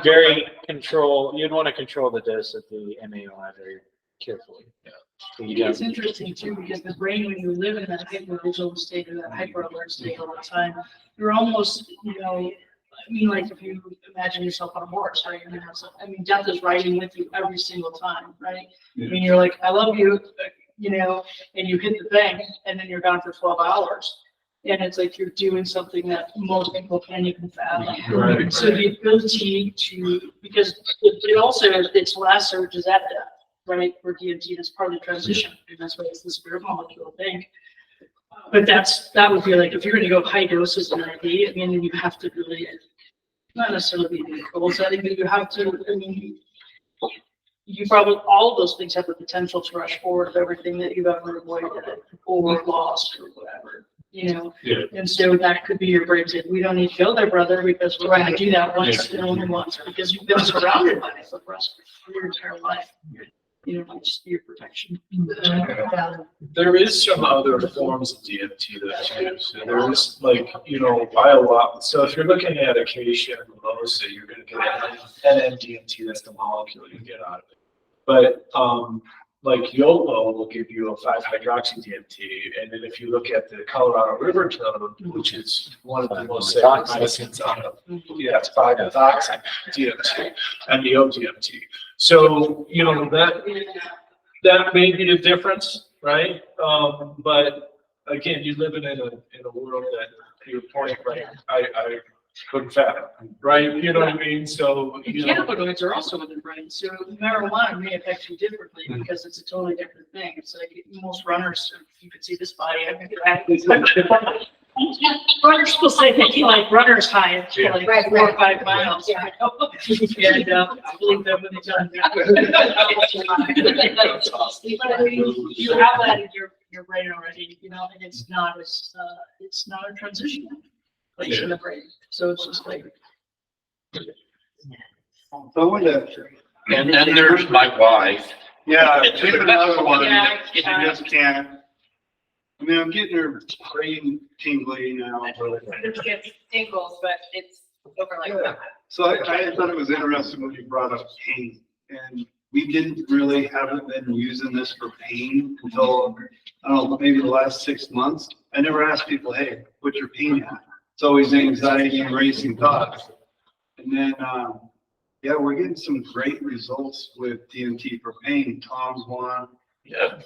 Speaker 1: control the dose of the MAOI very carefully. Yeah. So
Speaker 9: It's interesting too, because the brain, when you live in that hypervisual state or that hyper alert state all the time, you're almost, like if you imagine yourself on a horse, right? Death is riding with you every single time, right?
Speaker 11: Yeah.
Speaker 9: You're like, I love you, and you hit the thing, and then you're gone for 12 hours. And it's like you're doing something that most people can't even fathom.
Speaker 2: Right.
Speaker 9: So the ability to, because it also, its last surge is at death, right? For DMT, that's part of the transition, and that's why it's the spirit molecule thing. But that would be like, if you're going to go high doses in IV, you have to really, not necessarily be in a control setting, but you have to, you probably, all of those things have the potential to rush forward of everything that you've ever avoided or lost or whatever. And so that could be your brain saying, we don't need to go there, brother, because we're going to do that once and only once, because you've been surrounded by it for the rest of your entire life. Just your protection.
Speaker 2: There is some other forms of DMT that's used. And there is biolog. So if you're looking at acacia and mimosa, you're going to get NN-DMT. That's the molecule you get out of it. But YOLO will give you a 5-hydroxy-DMT, and then if you look at the Colorado River toad, which is one of the most sacred medicines on it's 5-methoxy-DMT, NEO-DMT. So that may be the difference, right? But again, you're living in a world that you're pointing right. couldn't fathom, right? You know what I mean? So, you know,
Speaker 9: Cannabinoids are also in the brain, so marijuana may affect you differently
Speaker 2: Mm-hmm.
Speaker 9: because it's a totally different thing. It's like most runners, you can see this body. Runners will say they feel like runner's high for like
Speaker 7: Right,
Speaker 9: 4 or
Speaker 7: right.
Speaker 9: 5 miles. You know? And I believe that when they tell you that. But I mean, you have that in your brain already, you know, and it's not a transition place in the brain. So it's just like.
Speaker 11: So I wanted to,
Speaker 12: And then there's my wife.
Speaker 11: yeah, take another one.
Speaker 9: Yeah,
Speaker 11: You just can't. I mean, I'm getting her brain tingly now, but.
Speaker 7: It gets tingles, but it's over like that.
Speaker 11: So I thought it was interesting when you brought up pain, and we didn't really haven't been using this for pain until, I don't know, maybe the last 6 months. I never asked people, hey, what's your pain at? It's always anxiety and racing thoughts. And then, yeah, we're getting some great results with DMT for pain. Tom's one.
Speaker 12: Yeah.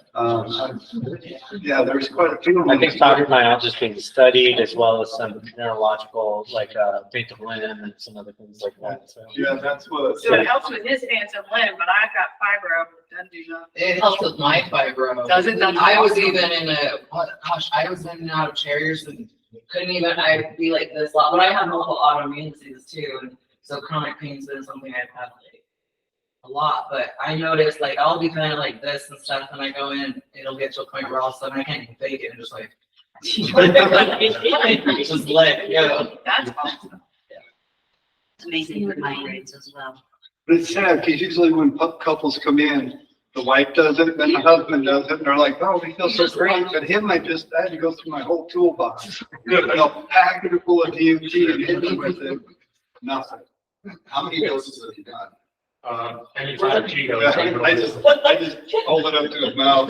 Speaker 11: Yeah, there's quite a few.
Speaker 1: I think fibromyalgia is being studied as well as some neurological, like beta limb and some other things like that. So.
Speaker 11: Yeah, that's what.
Speaker 4: So it helps with his phantom limb, but I've got fibro, doesn't do nothing.
Speaker 8: It helps with my fibro.
Speaker 4: Does it? That's
Speaker 8: I was
Speaker 4: awesome.
Speaker 8: even in I was in and out of chairs and couldn't even, I'd be like this a lot, but I have multiple autoimmune diseases too. And so chronic pain's been something I've had like a lot, but I noticed like I'll be kind of like this and stuff, and I go in, it'll get to a point where all of a sudden I can't even fake it and just like, just let go.
Speaker 4: That's awesome.
Speaker 13: It's amazing with migraines as well.
Speaker 11: But it's sad because usually when couples come in, the wife does it, then the husband does it, and they're like, oh, we feel so great. But him, I had to go through my whole toolbox. You know, pack it full of DMT and hit him with it. Nothing.
Speaker 5: How many doses have you done?
Speaker 2: anytime she goes.
Speaker 11: I just hold it up to his mouth.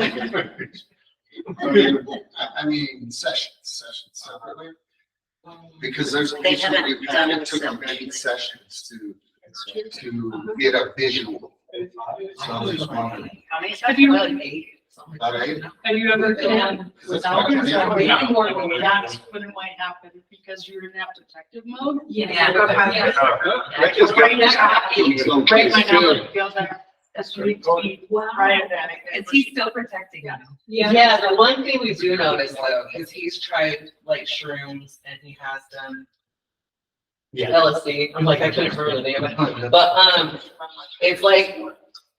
Speaker 5: I mean, sessions separately. Because there's.
Speaker 13: They haven't
Speaker 5: we've
Speaker 13: done
Speaker 5: had-
Speaker 13: it
Speaker 5: It took many sessions to get a visual. So I was wondering.
Speaker 4: How many
Speaker 9: Have you-
Speaker 4: times?
Speaker 5: About 8?
Speaker 9: Have you ever done without your
Speaker 5: Yeah.
Speaker 9: that's when it might happen because you're in that protective mode?
Speaker 13: Yeah.
Speaker 11: I just got some
Speaker 9: Break my
Speaker 11: kids too.
Speaker 9: number, feel better. That's what it be right at that.
Speaker 7: Is he still protecting you?
Speaker 8: Yeah, the one thing we do notice though, is he's tried like shrooms and he has done LSD. I'm like, I couldn't remember the name of it. But it's like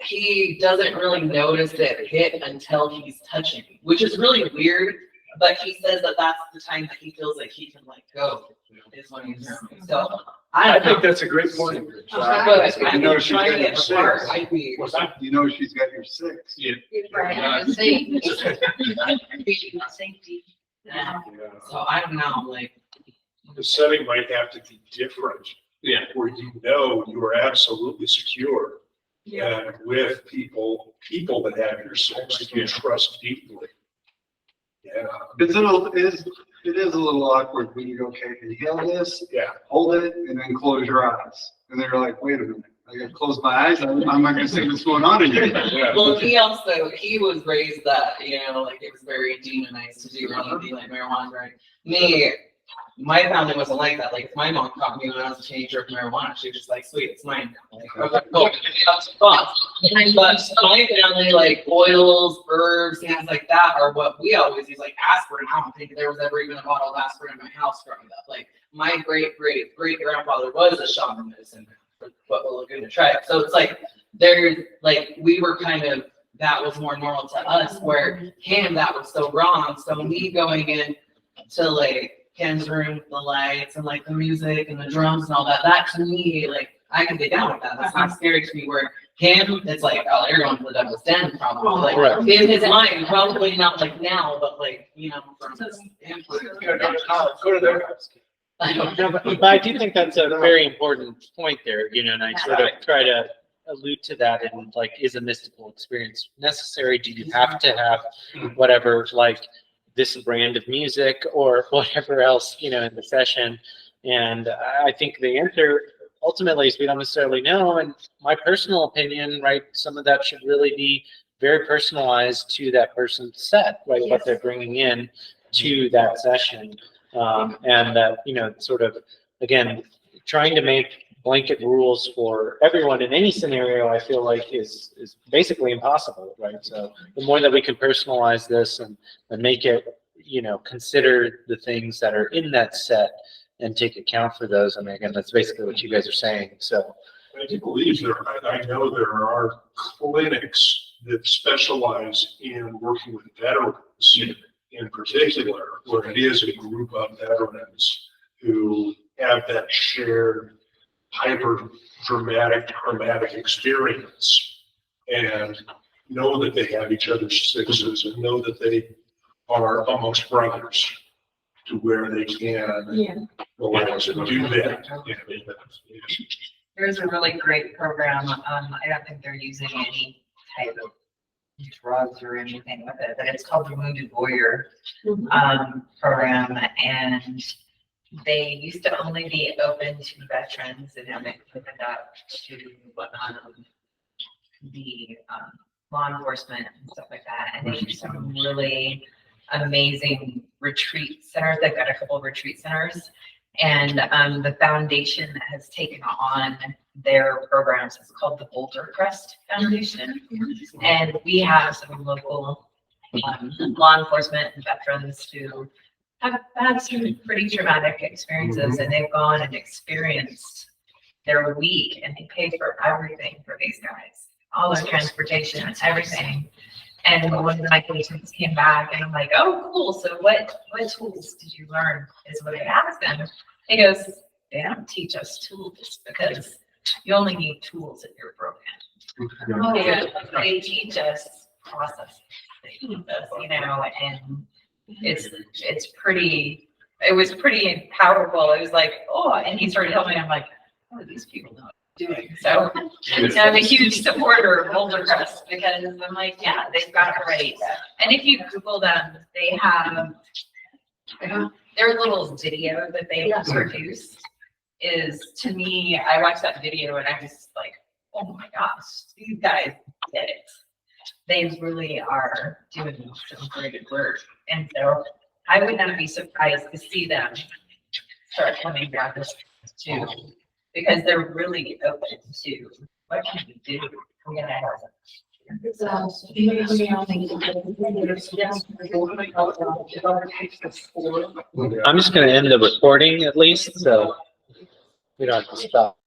Speaker 8: he doesn't really notice it hit until he's touching, which is really weird. But he says that that's the time that he feels like he can like go is when he's drumming. So I
Speaker 2: I
Speaker 8: don't know.
Speaker 2: think that's a great point.
Speaker 8: But I
Speaker 11: You
Speaker 8: mean,
Speaker 11: know she's
Speaker 8: trying
Speaker 11: got
Speaker 8: to
Speaker 11: your
Speaker 8: get smart,
Speaker 11: 6.
Speaker 8: I'd be.
Speaker 11: You know she's got your 6.
Speaker 2: Yeah.
Speaker 13: Safety.
Speaker 8: So I don't know, like.
Speaker 2: The setting might have to be different.
Speaker 12: Yeah.
Speaker 2: Where you know you are absolutely secure. And with people that have your sex, that you trust deeply. Yeah.
Speaker 11: It is a little awkward when you go, okay, inhale this,
Speaker 2: Yeah.
Speaker 11: hold it, and then close your eyes. And they're like, wait a minute, I gotta close my eyes, I'm not gonna see what's going on in here.
Speaker 2: Yeah.
Speaker 8: Well, he was raised that, you know, like it was very demonized to do anything like marijuana, right? Me, my family wasn't like that. Like if my mom caught me when I was a teenager with marijuana, she was just like, sweet, it's mine. Like, okay, cool. That's fun. But my family, like oils, herbs, things like that are what we always use, like aspirin. I don't think there was ever even a bottle of aspirin in my house growing up. Like my great grandfather was a shaman medicine man, but we're looking to try it. So it's like there's like we were kind of that was more normal to us, where him that was so wrong. So me going in to like Ken's room, the lights and like the music and the drums and all that, that to me, like I can get down with that. That's not scary to me. Where him, it's like, oh, they're going to the devil's den probably. Like
Speaker 1: Right.
Speaker 8: in his mind, probably not like now, but like, you know, from his input.
Speaker 2: Go to their house.
Speaker 8: I don't
Speaker 1: No,
Speaker 8: know.
Speaker 1: but I do think that's a very important point there, you know, and I sort of try to allude to that in like, is a mystical experience necessary? Do you have to have whatever, like this brand of music or whatever else, you know, in the session? And I think the answer ultimately is we don't necessarily know. And my personal opinion, right, some of that should really be very personalized to that person's set, right, what they're bringing in to that session. And that, you know, sort of again, trying to make blanket rules for everyone in any scenario, I feel like is basically impossible, right? So the more that we can personalize this and make it, you know, consider the things that are in that set and take account for those. I mean, again, that's basically what you guys are saying. So
Speaker 6: I do believe I know there are clinics that specialize in working with veterans in particular, where it is a group of veterans who have that shared hyper dramatic experience and know that they have each other's sixes and know that they are amongst brothers to where they can allow us to do that.
Speaker 7: There's a really great program. I don't think they're using any type of drugs or anything with it, but it's called the Wounded Warrior program. And they used to only be open to veterans, and now they've opened up to the law enforcement and stuff like that. And they do some really amazing retreat centers. They've got a couple of retreat centers. And the foundation that has taken on their programs is called the Boulder Crest Foundation. And we have some local law enforcement and veterans who have had some pretty traumatic experiences, and they've gone and experienced their week, and they pay for everything for these guys, all their transportation and everything. And one of my patients came back, and I'm like, "Oh, cool. So what tools did you learn?" Is what I asked them. He goes, "They don't teach us tools because you only need tools if you're broken. They teach us processes. They teach us, you know, and it's pretty. It was pretty powerful. It was like, oh, and he started helping me. I'm like, oh, these people know what they're doing. So I'm a huge supporter of Boulder Crest because I'm like, yeah, they've got it right. And if you Google them, they have their little video that they produce is, to me, I watched that video and I was like, oh my gosh, these guys did it. They really are doing some great work. And so I would not be surprised to see them start coming down this too, because they're really open to what can we do. We're gonna have
Speaker 1: I'm just going to end the recording at least, so we don't have to stop.